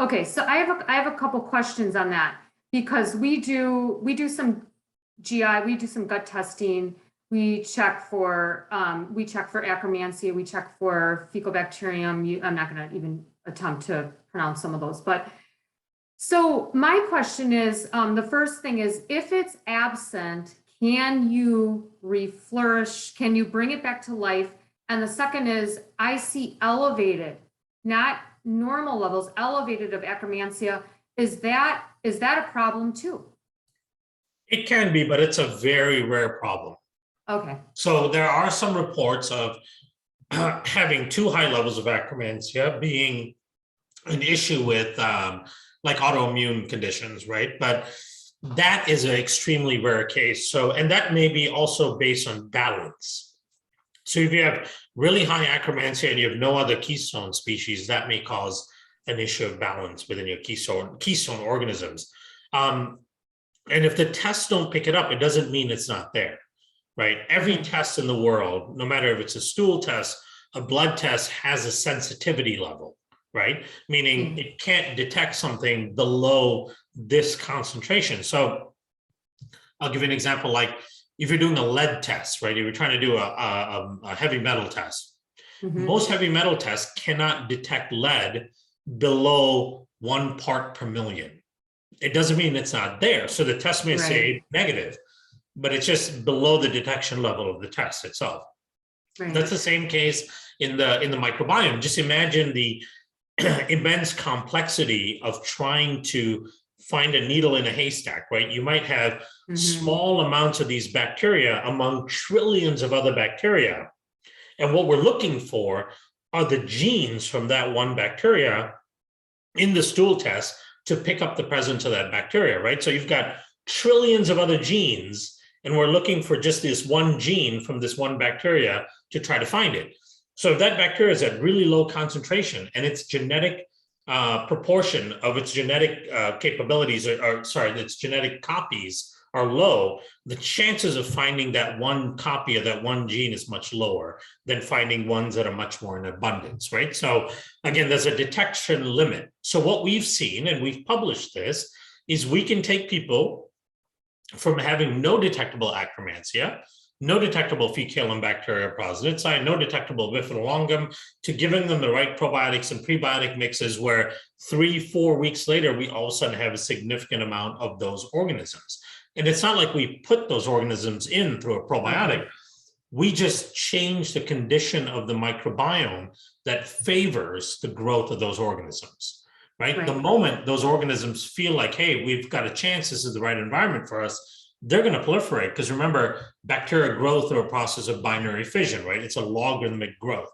Okay, so I have a couple questions on that, because we do some GI, we do some gut testing. We check for Akkermansia, we check for fecal bacterium. I'm not going to even attempt to pronounce some of those, but so my question is, the first thing is, if it's absent, can you reflourish? Can you bring it back to life? And the second is, I see elevated, not normal levels, elevated of Akkermansia. Is that a problem too? It can be, but it's a very rare problem. Okay. So there are some reports of having too high levels of Akkermansia being an issue with like autoimmune conditions, right? But that is an extremely rare case. So, and that may be also based on balance. So if you have really high Akkermansia and you have no other keystone species, that may cause an issue of balance within your keystone organisms. And if the tests don't pick it up, it doesn't mean it's not there, right? Every test in the world, no matter if it's a stool test, a blood test, has a sensitivity level, right? Meaning it can't detect something below this concentration. So I'll give you an example, like if you're doing a lead test, right? If you're trying to do a heavy metal test, most heavy metal tests cannot detect lead below 1 part per million. It doesn't mean it's not there. So the test may say negative, but it's just below the detection level of the test itself. That's the same case in the microbiome. Just imagine the immense complexity of trying to find a needle in a haystack, right? You might have small amounts of these bacteria among trillions of other bacteria. And what we're looking for are the genes from that one bacteria in the stool test to pick up the presence of that bacteria, right? So you've got trillions of other genes, and we're looking for just this one gene from this one bacteria to try to find it. So if that bacteria is at really low concentration and its genetic proportion of its genetic capabilities, its genetic copies are low, the chances of finding that one copy of that one gene is much lower than finding ones that are much more in abundance, right? So again, there's a detection limit. So what we've seen, and we've published this, is we can take people from having no detectable Akkermansia, no detectable fecalum bacteria proselytzi, no detectable bifidolongum, to giving them the right probiotics and prebiotic mixes where 3-4 weeks later, we all of a sudden have a significant amount of those organisms. And it's not like we put those organisms in through a probiotic. We just change the condition of the microbiome that favors the growth of those organisms, right? The moment those organisms feel like, hey, we've got a chance, this is the right environment for us, they're going to proliferate. Because remember, bacteria grow through a process of binary fission, right? It's a logarithmic growth.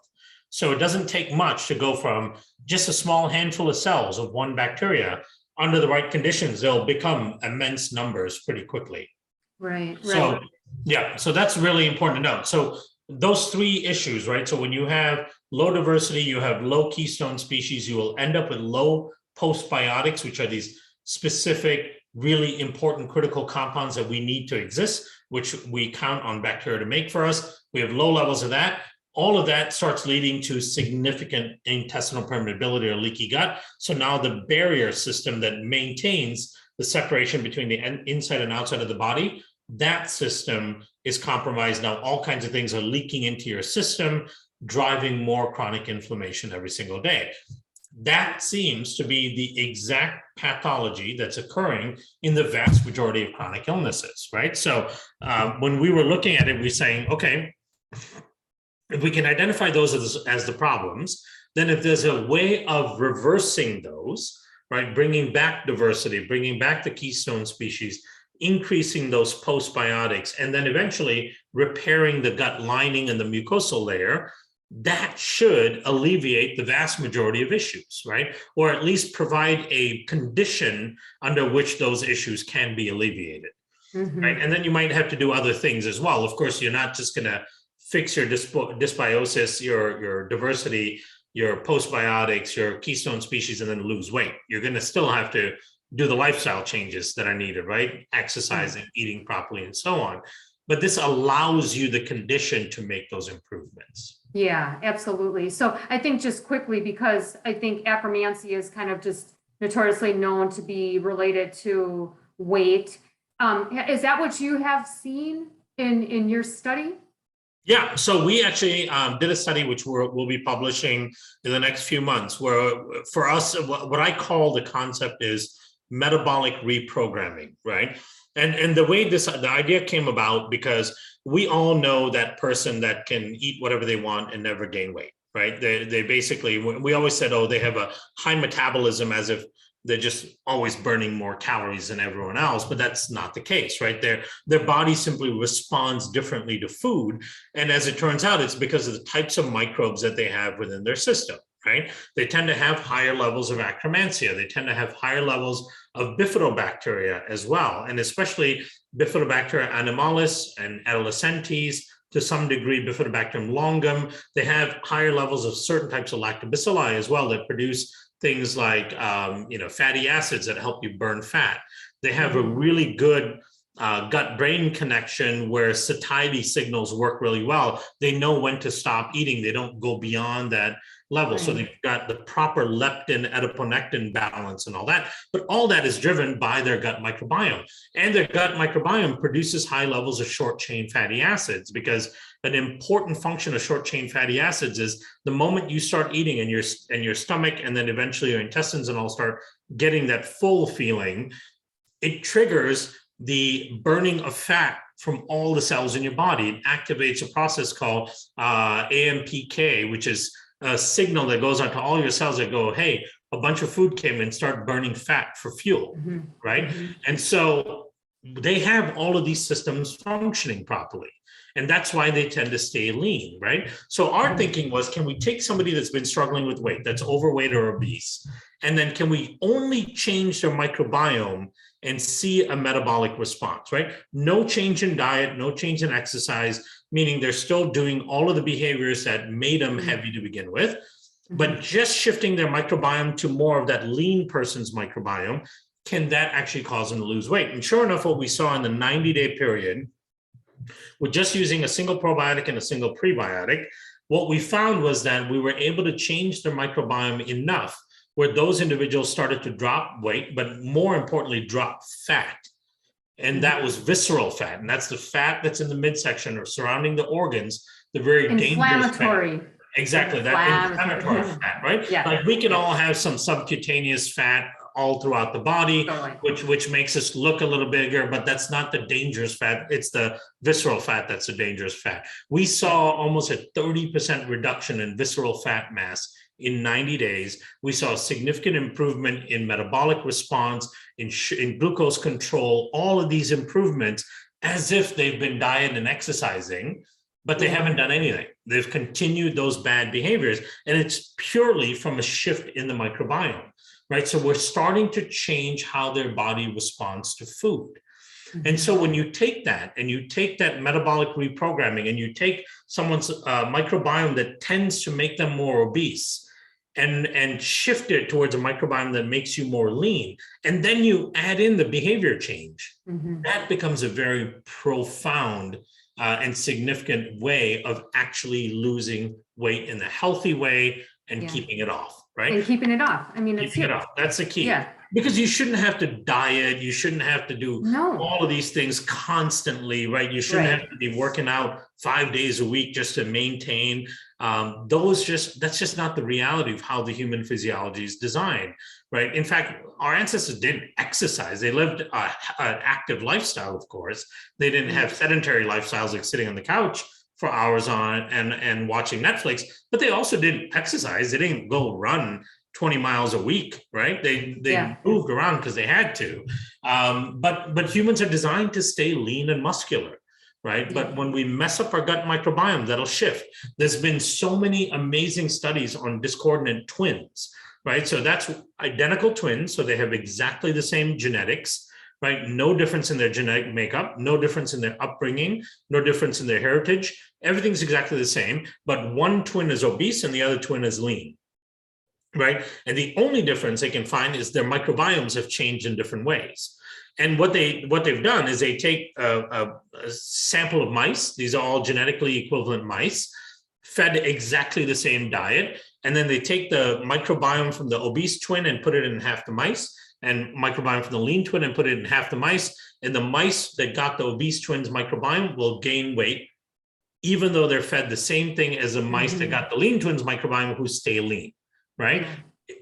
So it doesn't take much to go from just a small handful of cells of one bacteria. Under the right conditions, they'll become immense numbers pretty quickly. So, yeah, so that's really important to note. So those three issues, right? So when you have low diversity, you have low keystone species, you will end up with low postbiotics, which are these specific, really important critical compounds that we need to exist, which we count on bacteria to make for us. We have low levels of that. All of that starts leading to significant intestinal permeability or leaky gut. So now the barrier system that maintains the separation between the inside and outside of the body, that system is compromised. Now all kinds of things are leaking into your system, driving more chronic inflammation every single day. That seems to be the exact pathology that's occurring in the vast majority of chronic illnesses, right? So when we were looking at it, we're saying, okay, if we can identify those as the problems, then if there's a way of reversing those, right? Bringing back diversity, bringing back the keystone species, increasing those postbiotics, and then eventually repairing the gut lining and the mucosal layer, that should alleviate the vast majority of issues, right? Or at least provide a condition under which those issues can be alleviated, right? And then you might have to do other things as well. Of course, you're not just going to fix your dysbiosis, your diversity, your postbiotics, your keystone species, and then lose weight. You're going to still have to do the lifestyle changes that are needed, right? Exercising, eating properly, and so on. But this allows you the condition to make those improvements. Yeah, absolutely. So I think just quickly, because I think acromancy is kind of just notoriously known to be related to weight. Is that what you have seen in your study? Yeah, so we actually did a study which we'll be publishing in the next few months, where for us, what I call the concept is metabolic reprogramming, right? And the way the idea came about, because we all know that person that can eat whatever they want and never gain weight, right? They basically, we always said, oh, they have a high metabolism, as if they're just always burning more calories than everyone else, but that's not the case, right? Their body simply responds differently to food. And as it turns out, it's because of the types of microbes that they have within their system, right? They tend to have higher levels of Akkermansia. They tend to have higher levels of bifidobacteria as well, and especially Bifidobacteria animalis and adolescentes, to some degree Bifidobacterium longum. They have higher levels of certain types of lactobacilli as well that produce things like fatty acids that help you burn fat. They have a really good gut-brain connection where satiety signals work really well. They know when to stop eating. They don't go beyond that level. So they've got the proper leptin, adiponectin balance and all that. But all that is driven by their gut microbiome. And their gut microbiome produces high levels of short-chain fatty acids, because an important function of short-chain fatty acids is the moment you start eating and your stomach and then eventually your intestines and all start getting that full feeling, it triggers the burning of fat from all the cells in your body. It activates a process called AMPK, which is a signal that goes out to all your cells that go, hey, a bunch of food came in, start burning fat for fuel, right? And so they have all of these systems functioning properly. And that's why they tend to stay lean, right? So our thinking was, can we take somebody that's been struggling with weight, that's overweight or obese, and then can we only change their microbiome and see a metabolic response, right? No change in diet, no change in exercise, meaning they're still doing all of the behaviors that made them heavy to begin with, but just shifting their microbiome to more of that lean person's microbiome, can that actually cause them to lose weight? And sure enough, what we saw in the 90-day period, with just using a single probiotic and a single prebiotic, what we found was that we were able to change their microbiome enough where those individuals started to drop weight, but more importantly, drop fat. And that was visceral fat. And that's the fat that's in the midsection or surrounding the organs, the very dangerous fat. Exactly, that inflammatory fat, right? Yeah. Like we can all have some subcutaneous fat all throughout the body, which makes us look a little bigger, but that's not the dangerous fat. It's the visceral fat that's the dangerous fat. We saw almost a 30% reduction in visceral fat mass in 90 days. We saw a significant improvement in metabolic response, in glucose control, all of these improvements, as if they've been dieting and exercising, but they haven't done anything. They've continued those bad behaviors, and it's purely from a shift in the microbiome, right? So we're starting to change how their body responds to food. And so when you take that and you take that metabolic reprogramming and you take someone's microbiome that tends to make them more obese and shift it towards a microbiome that makes you more lean, and then you add in the behavior change, that becomes a very profound and significant way of actually losing weight in a healthy way and keeping it off, right? And keeping it off. I mean, keeping it off. That's the key. Yeah. Because you shouldn't have to diet. You shouldn't have to do all of these things constantly, right? You shouldn't have to be working out 5 days a week just to maintain. That's just not the reality of how the human physiology is designed, right? In fact, our ancestors didn't exercise. They lived an active lifestyle, of course. They didn't have sedentary lifestyles like sitting on the couch for hours on and watching Netflix, but they also didn't exercise. They didn't go run 20 miles a week, right? They Yeah. moved around because they had to. But humans are designed to stay lean and muscular, right? Yeah. But when we mess up our gut microbiome, that'll shift. There's been so many amazing studies on discordant twins, right? So that's identical twins, so they have exactly the same genetics, right? No difference in their genetic makeup, no difference in their upbringing, no difference in their heritage. Everything's exactly the same, but one twin is obese and the other twin is lean, right? And the only difference they can find is their microbiomes have changed in different ways. And what they've done is they take a sample of mice. These are all genetically equivalent mice, fed exactly the same diet. And then they take the microbiome from the obese twin and put it in half the mice, and microbiome from the lean twin and put it in half the mice. And the mice that got the obese twin's microbiome will gain weight, even though they're fed the same thing as the mice that got the lean twin's microbiome who stay lean, right?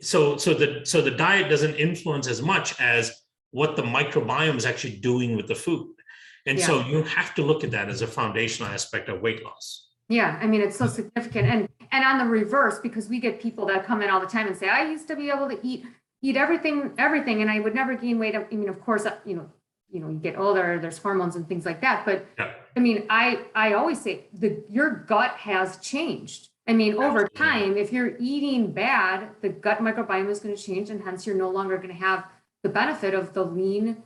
So the diet doesn't influence as much as what the microbiome is actually doing with the food. And so you have to look at that as a foundational aspect of weight loss. Yeah, I mean, it's so significant. And on the reverse, because we get people that come in all the time and say, I used to be able to eat everything, and I would never gain weight. I mean, of course, you get older, there's hormones and things like that. But I mean, I always say your gut has changed. I mean, over time, if you're eating bad, the gut microbiome is going to change, and hence you're no longer going to have the benefit of the lean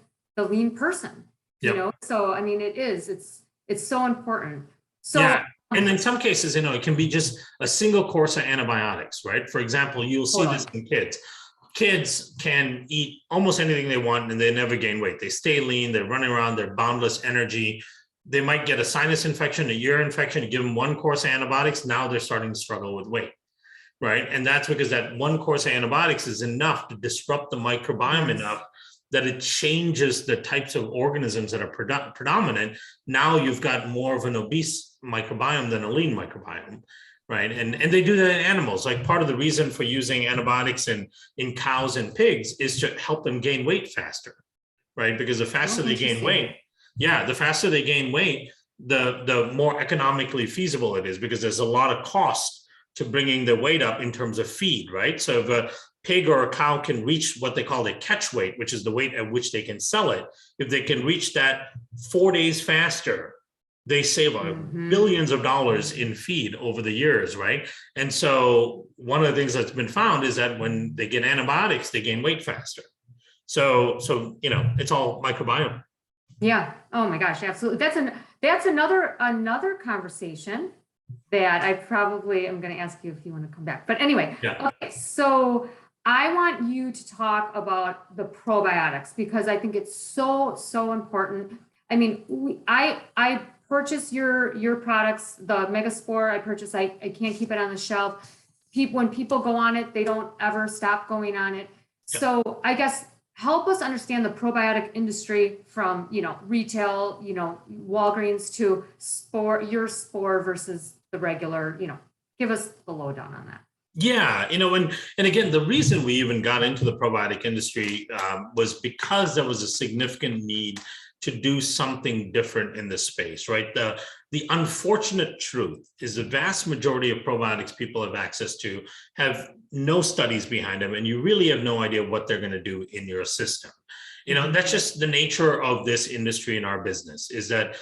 person. You know, so I mean, it's so important. So and in some cases, it can be just a single course of antibiotics, right? For example, you'll see this in kids. Kids can eat almost anything they want and they never gain weight. They stay lean, they're running around, they're boundless energy. They might get a sinus infection, a ear infection, you give them one course of antibiotics, now they're starting to struggle with weight, right? And that's because that one course of antibiotics is enough to disrupt the microbiome enough that it changes the types of organisms that are predominant. Now you've got more of an obese microbiome than a lean microbiome, right? And they do that in animals. Like part of the reason for using antibiotics in cows and pigs is to help them gain weight faster, right? Because the faster they gain weight, the more economically feasible it is, because there's a lot of cost to bringing the weight up in terms of feed, right? So if a pig or a cow can reach what they call the catch weight, which is the weight at which they can sell it, if they can reach that 4 days faster, they save billions of dollars in feed over the years, right? And so one of the things that's been found is that when they get antibiotics, they gain weight faster. So it's all microbiome. Yeah. Oh my gosh, absolutely. That's another conversation that I probably am going to ask you if you want to come back. But anyway, okay. So I want you to talk about the probiotics, because I think it's so important. I mean, I purchase your products, the Mega Spore. I can't keep it on the shelf. When people go on it, they don't ever stop going on it. So I guess help us understand the probiotic industry from, retail, Walgreens to your spore versus the regular, give us the lowdown on that. Yeah, and again, the reason we even got into the probiotic industry was because there was a significant need to do something different in this space, right? The unfortunate truth is the vast majority of probiotics people have access to have no studies behind them, and you really have no idea what they're going to do in your system. That's just the nature of this industry in our business, is that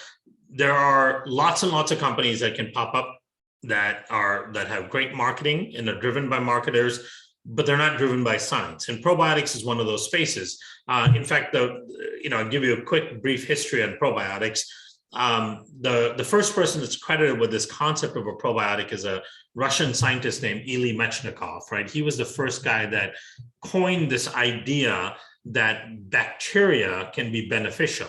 there are lots and lots of companies that can pop up that have great marketing and are driven by marketers, but they're not driven by science. And probiotics is one of those spaces. In fact, I'll give you a quick brief history on probiotics. The first person that's credited with this concept of a probiotic is a Russian scientist named Ilya Mechnikov, right? He was the first guy that coined this idea that bacteria can be beneficial,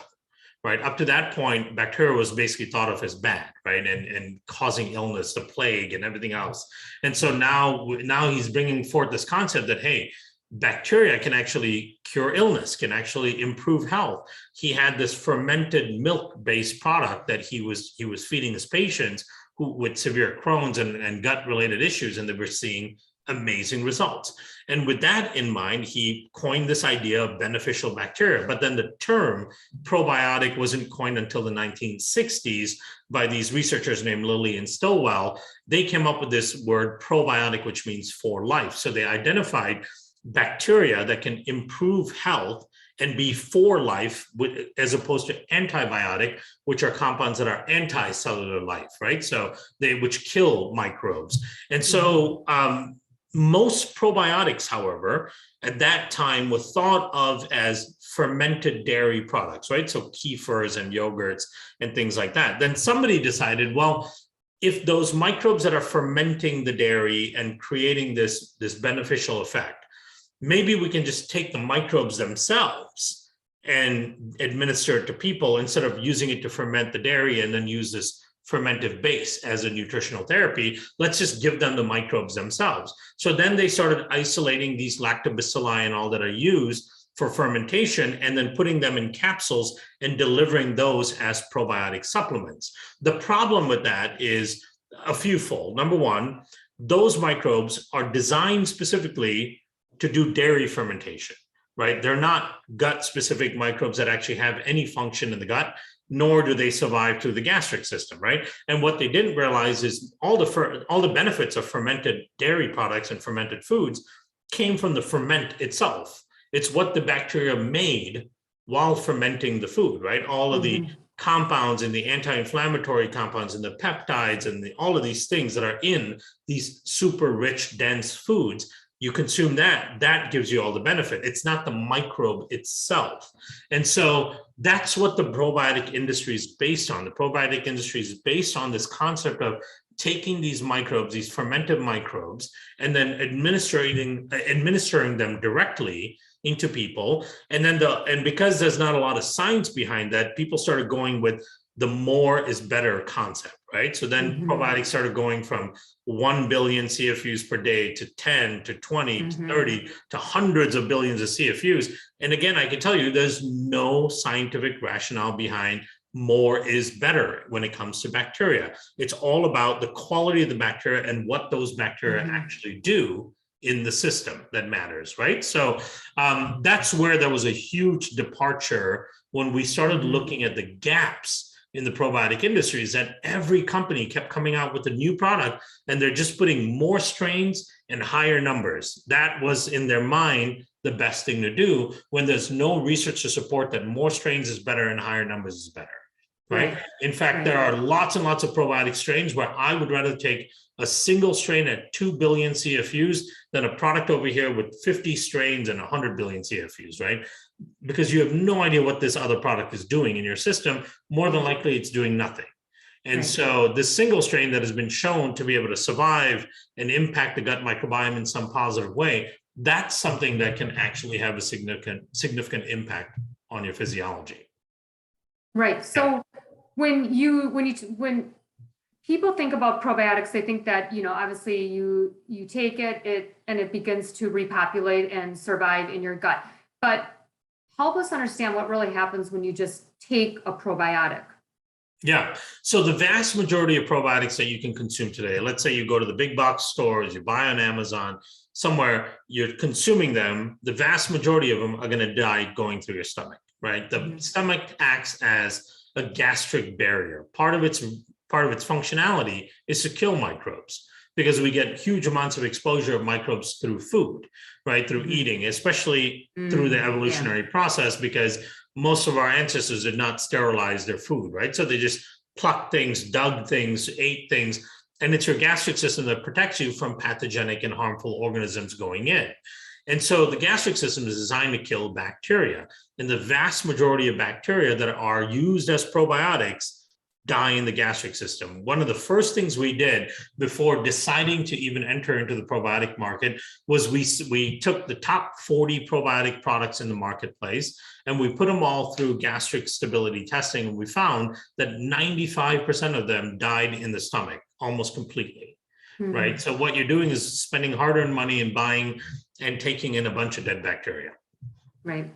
right? Up to that point, bacteria was basically thought of as bad, right? And causing illness, the plague and everything else. And so now he's bringing forth this concept that, hey, bacteria can actually cure illness, can actually improve health. He had this fermented milk-based product that he was feeding his patients with severe Crohn's and gut-related issues, and they were seeing amazing results. And with that in mind, he coined this idea of beneficial bacteria. But then the term probiotic wasn't coined until the 1960s by these researchers named Lilly and Stillwell. They came up with this word probiotic, which means for life. So they identified bacteria that can improve health and be for life, as opposed to antibiotic, which are compounds that are anti-cellular life, right? So which kill microbes. And so most probiotics, however, at that time were thought of as fermented dairy products, right? So kefirs and yogurts and things like that. Then somebody decided, well, if those microbes that are fermenting the dairy and creating this beneficial effect, maybe we can just take the microbes themselves and administer it to people instead of using it to ferment the dairy and then use this fermentive base as a nutritional therapy. Let's just give them the microbes themselves. So then they started isolating these lactobacilli and all that are used for fermentation and then putting them in capsules and delivering those as probiotic supplements. The problem with that is a fewfold. Number one, those microbes are designed specifically to do dairy fermentation, right? They're not gut-specific microbes that actually have any function in the gut, nor do they survive through the gastric system, right? And what they didn't realize is all the benefits of fermented dairy products and fermented foods came from the ferment itself. It's what the bacteria made while fermenting the food, right? All of the compounds and the anti-inflammatory compounds and the peptides and all of these things that are in these super rich, dense foods. You consume that gives you all the benefit. It's not the microbe itself. And so that's what the probiotic industry is based on. The probiotic industry is based on this concept of taking these microbes, these fermented microbes, and then administering them directly into people. And then because there's not a lot of science behind that, people started going with the more is better concept, right? So then probiotics started going from 1 billion CFUs per day to 10 to 20 to 30 to hundreds of billions of CFUs. And again, I can tell you there's no scientific rationale behind more is better when it comes to bacteria. It's all about the quality of the bacteria and what those bacteria actually do in the system that matters, right? So that's where there was a huge departure when we started looking at the gaps in the probiotic industry, is that every company kept coming out with a new product and they're just putting more strains and higher numbers. That was in their mind the best thing to do when there's no research to support that more strains is better and higher numbers is better, right? In fact, there are lots and lots of probiotic strains where I would rather take a single strain at 2 billion CFUs than a product over here with 50 strains and 100 billion CFUs, right? Because you have no idea what this other product is doing in your system. More than likely, it's doing nothing. And so this single strain that has been shown to be able to survive and impact the gut microbiome in some positive way, that's something that can actually have a significant impact on your physiology. Right. So when people think about probiotics, they think that, obviously you take it and it begins to repopulate and survive in your gut. But help us understand what really happens when you just take a probiotic. Yeah. So the vast majority of probiotics that you can consume today, let's say you go to the big box stores, you buy on Amazon, somewhere you're consuming them, the vast majority of them are going to die going through your stomach, right? The stomach acts as a gastric barrier. Part of its functionality is to kill microbes, because we get huge amounts of exposure of microbes through food, right? Through eating, especially through the evolutionary process, because most of our ancestors did not sterilize their food, right? So they just plucked things, dug things, ate things, and it's your gastric system that protects you from pathogenic and harmful organisms going in. And so the gastric system is designed to kill bacteria, and the vast majority of bacteria that are used as probiotics die in the gastric system. One of the first things we did before deciding to even enter into the probiotic market was we took the top 40 probiotic products in the marketplace and we put them all through gastric stability testing. And we found that 95% of them died in the stomach, almost completely, right? So what you're doing is spending hard-earned money and buying and taking in a bunch of dead bacteria. Right.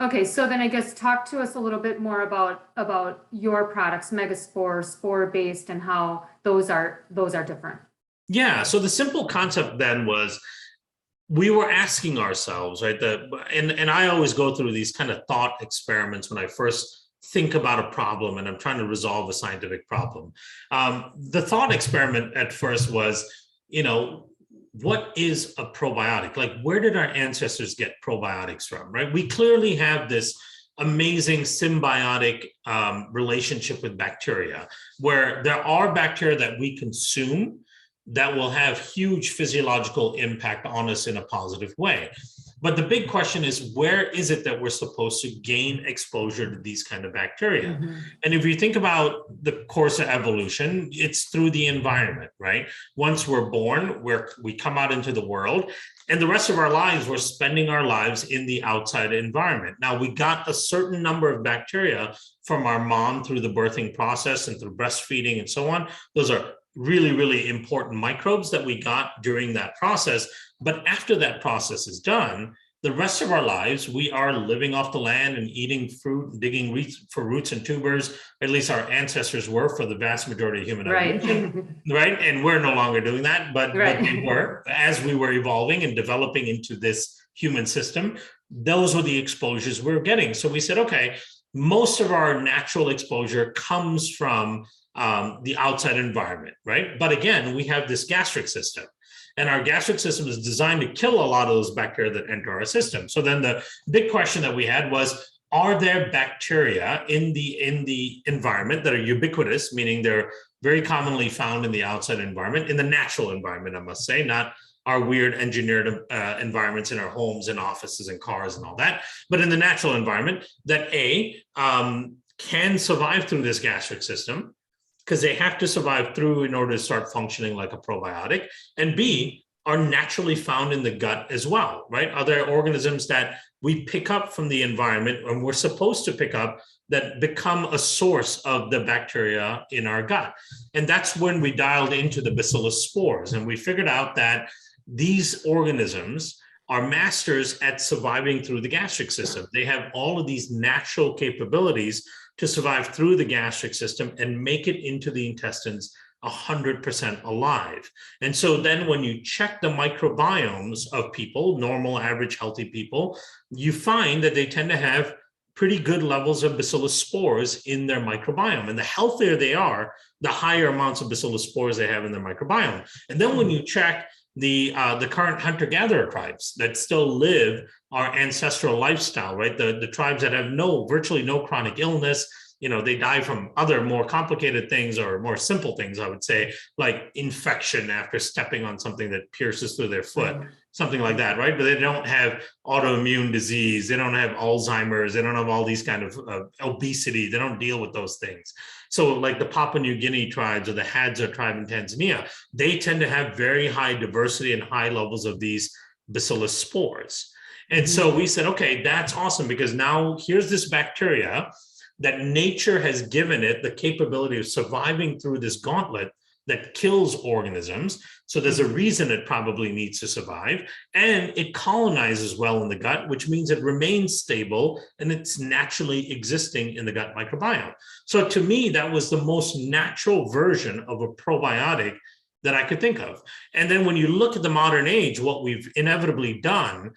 Okay, so then I guess talk to us a little bit more about your products, Megaspore, spore-based, and how those are different. Yeah. So the simple concept then was we were asking ourselves, right? And I always go through these kind of thought experiments when I first think about a problem and I'm trying to resolve a scientific problem. The thought experiment at first was, what is a probiotic? Like, where did our ancestors get probiotics from, right? We clearly have this amazing symbiotic relationship with bacteria, where there are bacteria that we consume that will have huge physiological impact on us in a positive way. But the big question is, where is it that we're supposed to gain exposure to these kind of bacteria? And if you think about the course of evolution, it's through the environment, right? Once we're born, we come out into the world, and the rest of our lives, we're spending our lives in the outside environment. Now, we got a certain number of bacteria from our mom through the birthing process and through breastfeeding and so on. Those are really, really important microbes that we got during that process. But after that process is done, the rest of our lives, we are living off the land and eating fruit, and digging for roots and tubers. At least our ancestors were for the vast majority of human evolution, right? And we're no longer doing that, but we were, as we were evolving and developing into this human system, those were the exposures we were getting. So we said, okay, most of our natural exposure comes from the outside environment, right? But again, we have this gastric system. And our gastric system is designed to kill a lot of those bacteria that enter our system. So then the big question that we had was, are there bacteria in the environment that are ubiquitous, meaning they're very commonly found in the outside environment, in the natural environment, I must say, not our weird engineered environments in our homes and offices and cars and all that, but in the natural environment that can survive through this gastric system, because they have to survive through in order to start functioning like a probiotic, and B, are naturally found in the gut as well, right? Are there organisms that we pick up from the environment and we're supposed to pick up that become a source of the bacteria in our gut? And that's when we dialed into the bacillus spores, and we figured out that these organisms are masters at surviving through the gastric system. They have all of these natural capabilities to survive through the gastric system and make it into the intestines 100% alive. And so then when you check the microbiomes of people, normal, average, healthy people, you find that they tend to have pretty good levels of bacillus spores in their microbiome. And the healthier they are, the higher amounts of bacillus spores they have in their microbiome. And then when you check the current hunter-gatherer tribes that still live our ancestral lifestyle, right? The tribes that have virtually no chronic illness, they die from other more complicated things or more simple things, I would say, like infection after stepping on something that pierces through their foot, something like that, right? But they don't have autoimmune disease, they don't have Alzheimer's, they don't have all these kind of obesity, they don't deal with those things. So like the Papua New Guinea tribes or the Hadza tribe in Tanzania, they tend to have very high diversity and high levels of these bacillus spores. And so we said, okay, that's awesome, because now here's this bacteria that nature has given it the capability of surviving through this gauntlet that kills organisms. So there's a reason it probably needs to survive, and it colonizes well in the gut, which means it remains stable and it's naturally existing in the gut microbiome. So to me, that was the most natural version of a probiotic that I could think of. And then when you look at the modern age, what we've inevitably done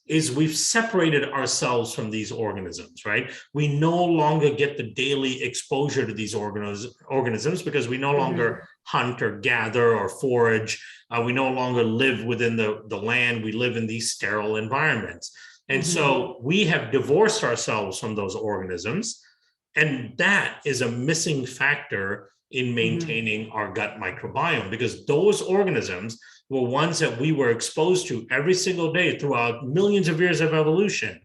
is we've separated ourselves from these organisms, right? We no longer get the daily exposure to these organisms because we no longer hunt or gather or forage. We no longer live within the land. We live in these sterile environments. And so we have divorced ourselves from those organisms. And that is a missing factor in maintaining our gut microbiome, because those organisms were ones that we were exposed to every single day throughout millions of years of evolution.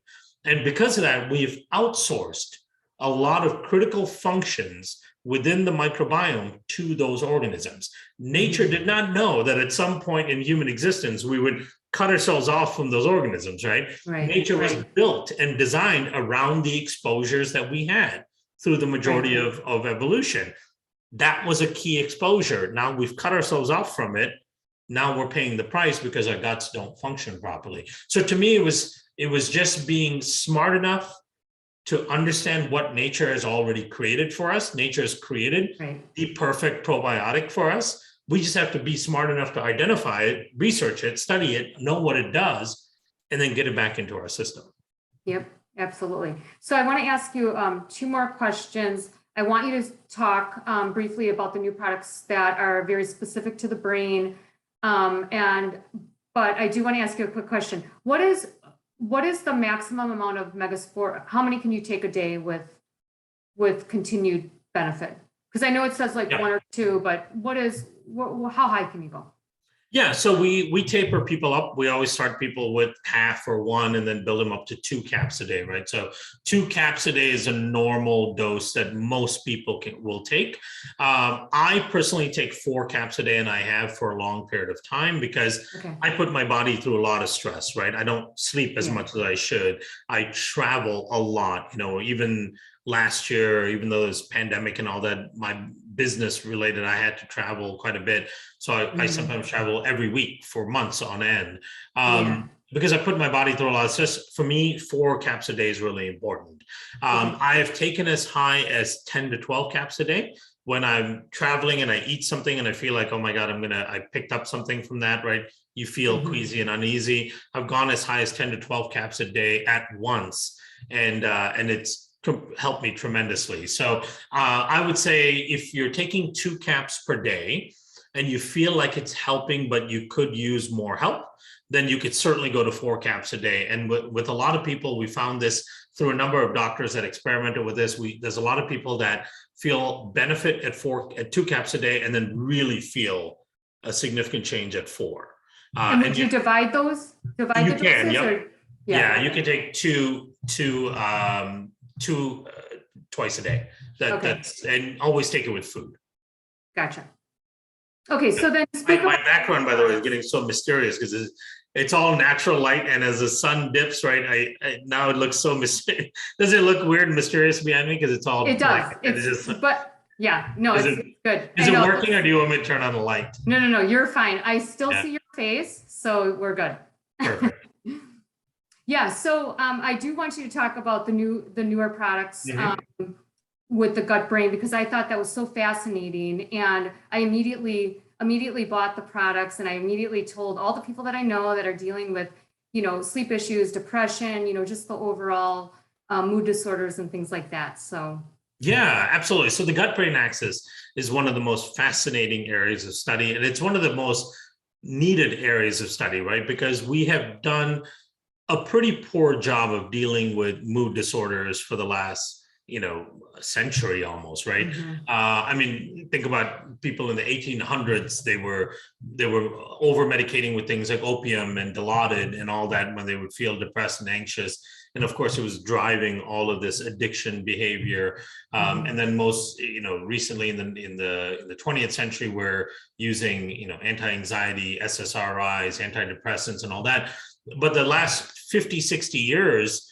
And because of that, we've outsourced a lot of critical functions within the microbiome to those organisms. Nature did not know that at some point in human existence, we would cut ourselves off from those organisms, right? Nature was built and designed around the exposures that we had through the majority of evolution. That was a key exposure. Now we've cut ourselves off from it. Now we're paying the price because our guts don't function properly. So to me, it was just being smart enough to understand what nature has already created for us. Nature has created the perfect probiotic for us, We just have to be smart enough to identify it, research it, study it, know what it does, and then get it back into our system. Yep, absolutely. So I want to ask you two more questions. I want you to talk briefly about the new products that are very specific to the brain. But I do want to ask you a quick question. What is the maximum amount of Megaspore? How many can you take a day with continued benefit? Because I know it says like 1 or 2, but how high can you go? Yeah, so we taper people up. We always start people with half or 1 and then build them up to 2 caps a day, right? So 2 caps a day is a normal dose that most people will take. I personally take 4 caps a day, and I have for a long period of time because I put my body through a lot of stress, right? I don't sleep as much as I should. I travel a lot, even last year, even though there's pandemic and all that, my business related, I had to travel quite a bit. So I sometimes travel every week for months on end because I put my body through a lot of stress. For me, 4 caps a day is really important. I have taken as high as 10 to 12 caps a day when I'm traveling and I eat something and I feel like, oh my God, I picked up something from that, right? You feel queasy and uneasy. I've gone as high as 10 to 12 caps a day at once. And it's helped me tremendously. So I would say if you're taking 2 caps per day and you feel like it's helping, but you could use more help, then you could certainly go to 4 caps a day. And with a lot of people, we found this through a number of doctors that experimented with this. There's a lot of people that feel benefit at 2 caps a day and then really feel a significant change at 4. And would you divide those? Divide you the can, doses? yep. Yeah, you can take two twice a day. That's and always take it with food. Gotcha. Okay, so then my background, by the way, is getting so mysterious because it's all natural light, and as the sun dips, right, now it looks so mysterious. Does it look weird and mysterious behind me because it's all? It does. It's good. Is it working, or do you want me to turn on the light? No. You're fine. I still see your face, so we're good. Perfect. Yeah, so I do want you to talk about the newer products with the gut brain, because I thought that was so fascinating, and I immediately bought the products, and I immediately told all the people that I know that are dealing with sleep issues, depression, just the overall mood disorders and things like that. So yeah, absolutely. So the gut brain axis is one of the most fascinating areas of study, and it's one of the most needed areas of study, right? Because we have done a pretty poor job of dealing with mood disorders for the last century almost, right? I mean, think about people in the 1800s. They were over medicating with things like opium and Dilaudid and all that when they would feel depressed and anxious. And of course, it was driving all of this addiction behavior. And then most, recently in the 20th century, we're using, anti-anxiety, SSRIs, antidepressants, and all that. But the last 50, 60 years,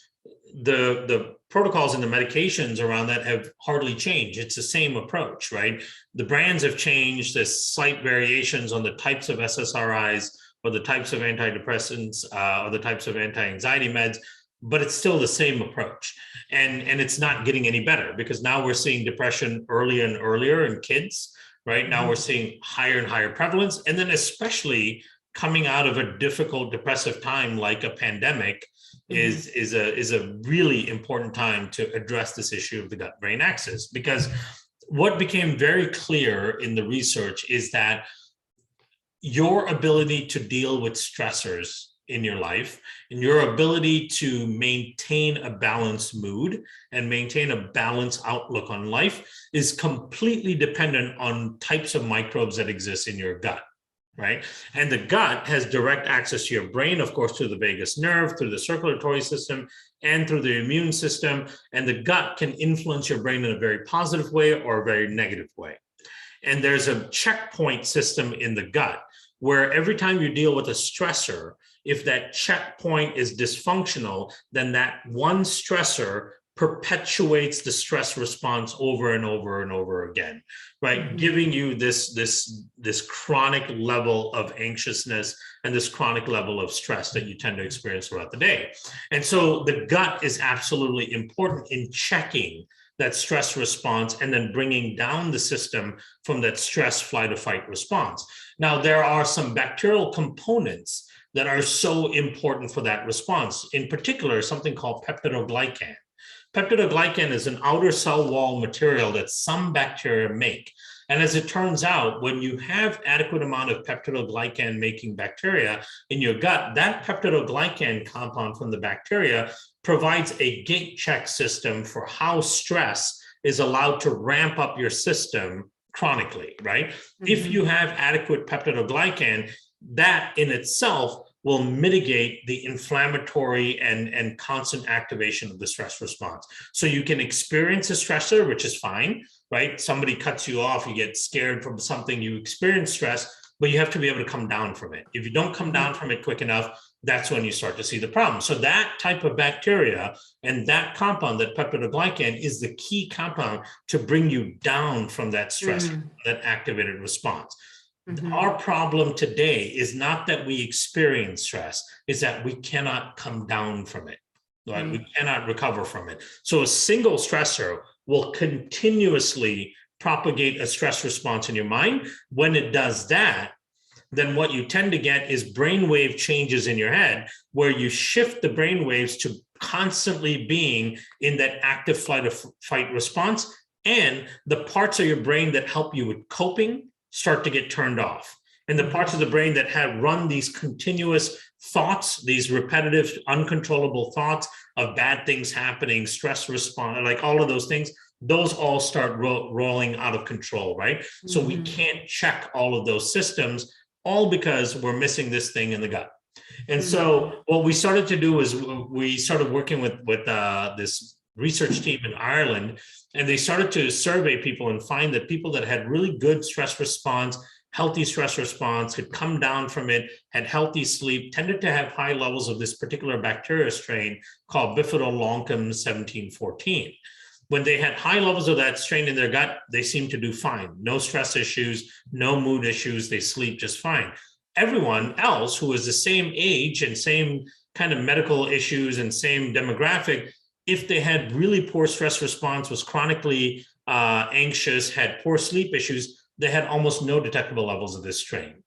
the protocols and the medications around that have hardly changed. It's the same approach, right? The brands have changed. There's slight variations on the types of SSRIs or the types of antidepressants or the types of anti-anxiety meds, but it's still the same approach. And it's not getting any better, because now we're seeing depression earlier and earlier in kids, right? Now we're seeing higher and higher prevalence. And then especially coming out of a difficult depressive time like a pandemic is a really important time to address this issue of the gut brain axis. Because what became very clear in the research is that your ability to deal with stressors in your life and your ability to maintain a balanced mood and maintain a balanced outlook on life is completely dependent on types of microbes that exist in your gut. Right. And the gut has direct access to your brain, of course, through the vagus nerve, through the circulatory system, and through the immune system. And the gut can influence your brain in a very positive way or a very negative way. And there's a checkpoint system in the gut where every time you deal with a stressor, if that checkpoint is dysfunctional, then that one stressor perpetuates the stress response over and over and over again, right? Giving you this chronic level of anxiousness and this chronic level of stress that you tend to experience throughout the day. And so the gut is absolutely important in checking that stress response and then bringing down the system from that stress, flight, or fight response. Now, there are some bacterial components that are so important for that response. In particular, something called peptidoglycan. Peptidoglycan is an outer cell wall material that some bacteria make. And as it turns out, when you have adequate amount of peptidoglycan making bacteria in your gut, that peptidoglycan compound from the bacteria provides a gate check system for how stress is allowed to ramp up your system chronically, right? Mm-hmm. If you have adequate peptidoglycan, that in itself will mitigate the inflammatory and constant activation of the stress response. So you can experience a stressor, which is fine, right? Somebody cuts you off, you get scared from something, you experience stress, but you have to be able to come down from it. If you don't come down from it quick enough, that's when you start to see the problem. So that type of bacteria and that compound, that peptidoglycan, is the key compound to bring you down from that stress, that activated response. Our problem today is not that we experience stress, is that we cannot come down from it, right? We cannot recover from it. So a single stressor will continuously propagate a stress response in your mind. When it does that, then what you tend to get is brainwave changes in your head, where you shift the brainwaves to constantly being in that active flight or fight response, and the parts of your brain that help you with coping start to get turned off. And the parts of the brain that have run these continuous thoughts, these repetitive, uncontrollable thoughts of bad things happening, stress response, like all of those things, those all start rolling out of control, right? So we can't check all of those systems, all because we're missing this thing in the gut. And so what we started to do is we started working with this research team in Ireland, and they started to survey people and find that people that had really good stress response, healthy stress response, had come down from it, had healthy sleep, tended to have high levels of this particular bacteria strain called Bifidobacterium 1714. When they had high levels of that strain in their gut, they seemed to do fine. No stress issues, no mood issues, they sleep just fine. Everyone else who was the same age and same kind of medical issues and same demographic, if they had really poor stress response, was chronically anxious, had poor sleep issues, they had almost no detectable levels of this strain.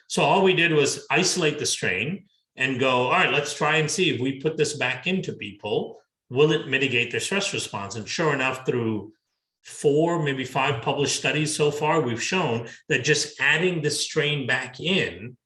So all we did was isolate the strain and go, all right, let's try and see if we put this back into people, will it mitigate their stress response? And sure enough, through 4, maybe 5 published studies so far, we've shown that just adding this strain back in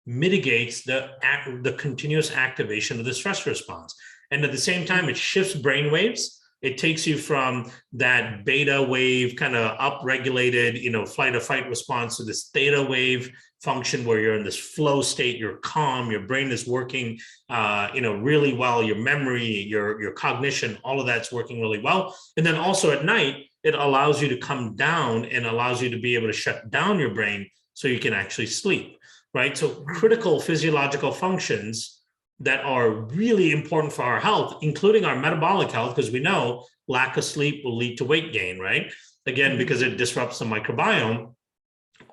mitigates the continuous activation of the stress response. And at the same time, it shifts brain waves. It takes you from that beta wave kind of upregulated, flight or fight response to this theta wave function where you're in this flow state, you're calm, your brain is working, really well, your memory, your cognition, all of that's working really well. And then also at night, it allows you to come down and allows you to be able to shut down your brain so you can actually sleep, right? So critical physiological functions that are really important for our health, including our metabolic health, because we know lack of sleep will lead to weight gain, right? Again, because it disrupts the microbiome.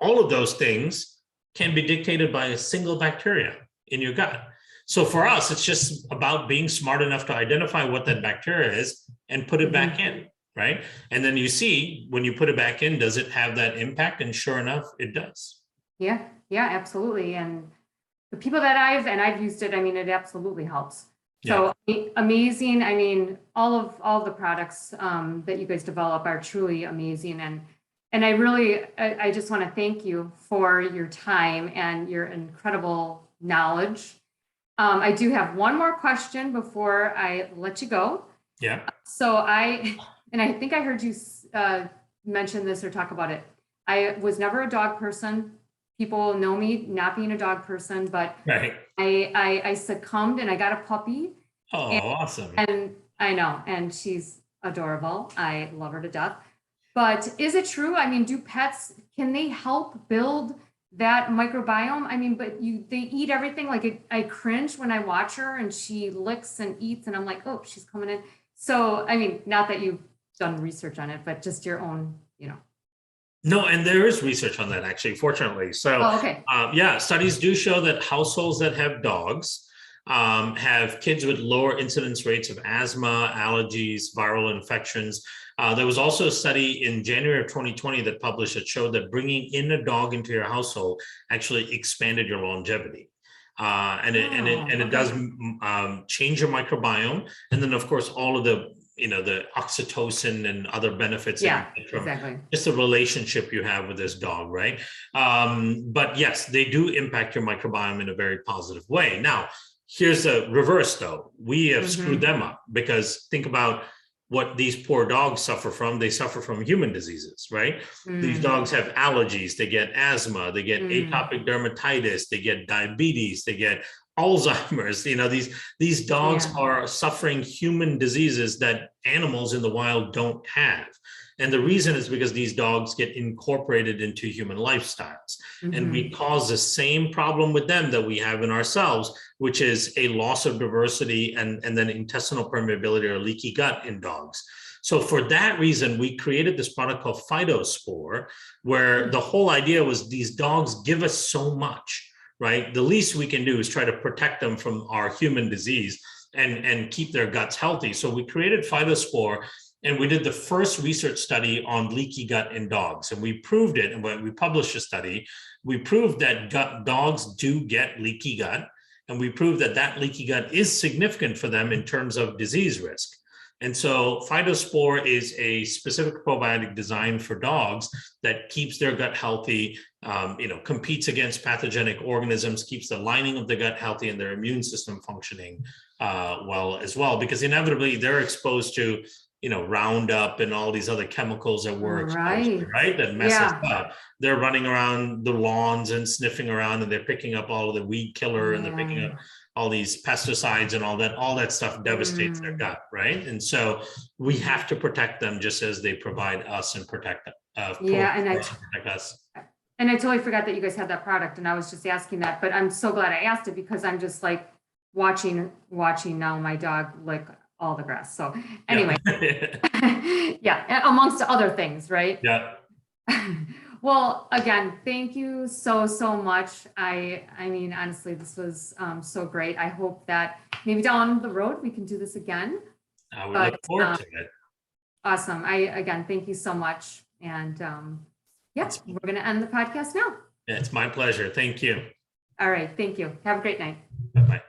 All of those things can be dictated by a single bacteria in your gut. So for us, it's just about being smart enough to identify what that bacteria is and put it back in, right? And then you see, when you put it back in, does it have that impact? And sure enough, it does. Yeah, absolutely. And the people that I've used it, it absolutely helps. So amazing. All of the products that you guys develop are truly amazing. And I just want to thank you for your time and your incredible knowledge. I do have one more question before I let you go. Yeah. So I think I heard you mention this or talk about it. I was never a dog person. People know me not being a dog person, but right. I succumbed and I got a puppy. Oh, awesome. And I know, and she's adorable. I love her to death. But is it true? Do pets, can they help build that microbiome? But they eat everything. Like I cringe when I watch her and she licks and eats and I'm like, oh, she's coming in. So, not that you've done research on it, but just your own, No, and there is research on that, actually, fortunately. So, okay. Studies do show that households that have dogs have kids with lower incidence rates of asthma, allergies, viral infections. There was also a study in January of 2020 that published that showed that bringing in a dog into your household actually expanded your longevity. It does change your microbiome. And then, of course, all of the oxytocin and other benefits that you get from exactly. just the relationship you have with this dog, right? But yes, they do impact your microbiome in a very positive way. Now, here's the reverse, though. We have screwed them up, because think about what these poor dogs suffer from. They suffer from human diseases, right? These dogs have allergies, they get asthma, they get atopic dermatitis, they get diabetes, they get Alzheimer's. These dogs are suffering human diseases that animals in the wild don't have. And the reason is because these dogs get incorporated into human lifestyles. And we cause the same problem with them that we have in ourselves, which is a loss of diversity and then intestinal permeability or leaky gut in dogs. So for that reason, we created this product called Phytospore, where the whole idea was these dogs give us so much, right? The least we can do is try to protect them from our human disease and keep their guts healthy. So we created Phytospore, and we did the first research study on leaky gut in dogs. And we proved it. And when we published a study, we proved that dogs do get leaky gut. And we proved that that leaky gut is significant for them in terms of disease risk. And so Phytospore is a specific probiotic designed for dogs that keeps their gut healthy, competes against pathogenic organisms, keeps the lining of the gut healthy and their immune system functioning well as well, because inevitably they're exposed to Roundup and all these other chemicals that we're exposed to, right? That mess us up. They're running around the lawns and sniffing around, and they're picking up all of the weed killer and they're picking up all these pesticides and all that stuff devastates their gut, right? And so we have to protect them just as they provide us and protect us. And I totally forgot that you guys had that product, and I was just asking that, but I'm so glad I asked it, because I'm just like watching now my dog lick all the grass. So anyway, amongst other things, right? Yeah. Well, again, thank you so much. I mean, honestly, this was so great. I hope that maybe down the road we can do this again. I would look forward to it. Awesome. Again, thank you so much. And we're going to end the podcast now. Yeah, it's my pleasure. Thank you. All right. Thank you. Have a great night. Bye-bye.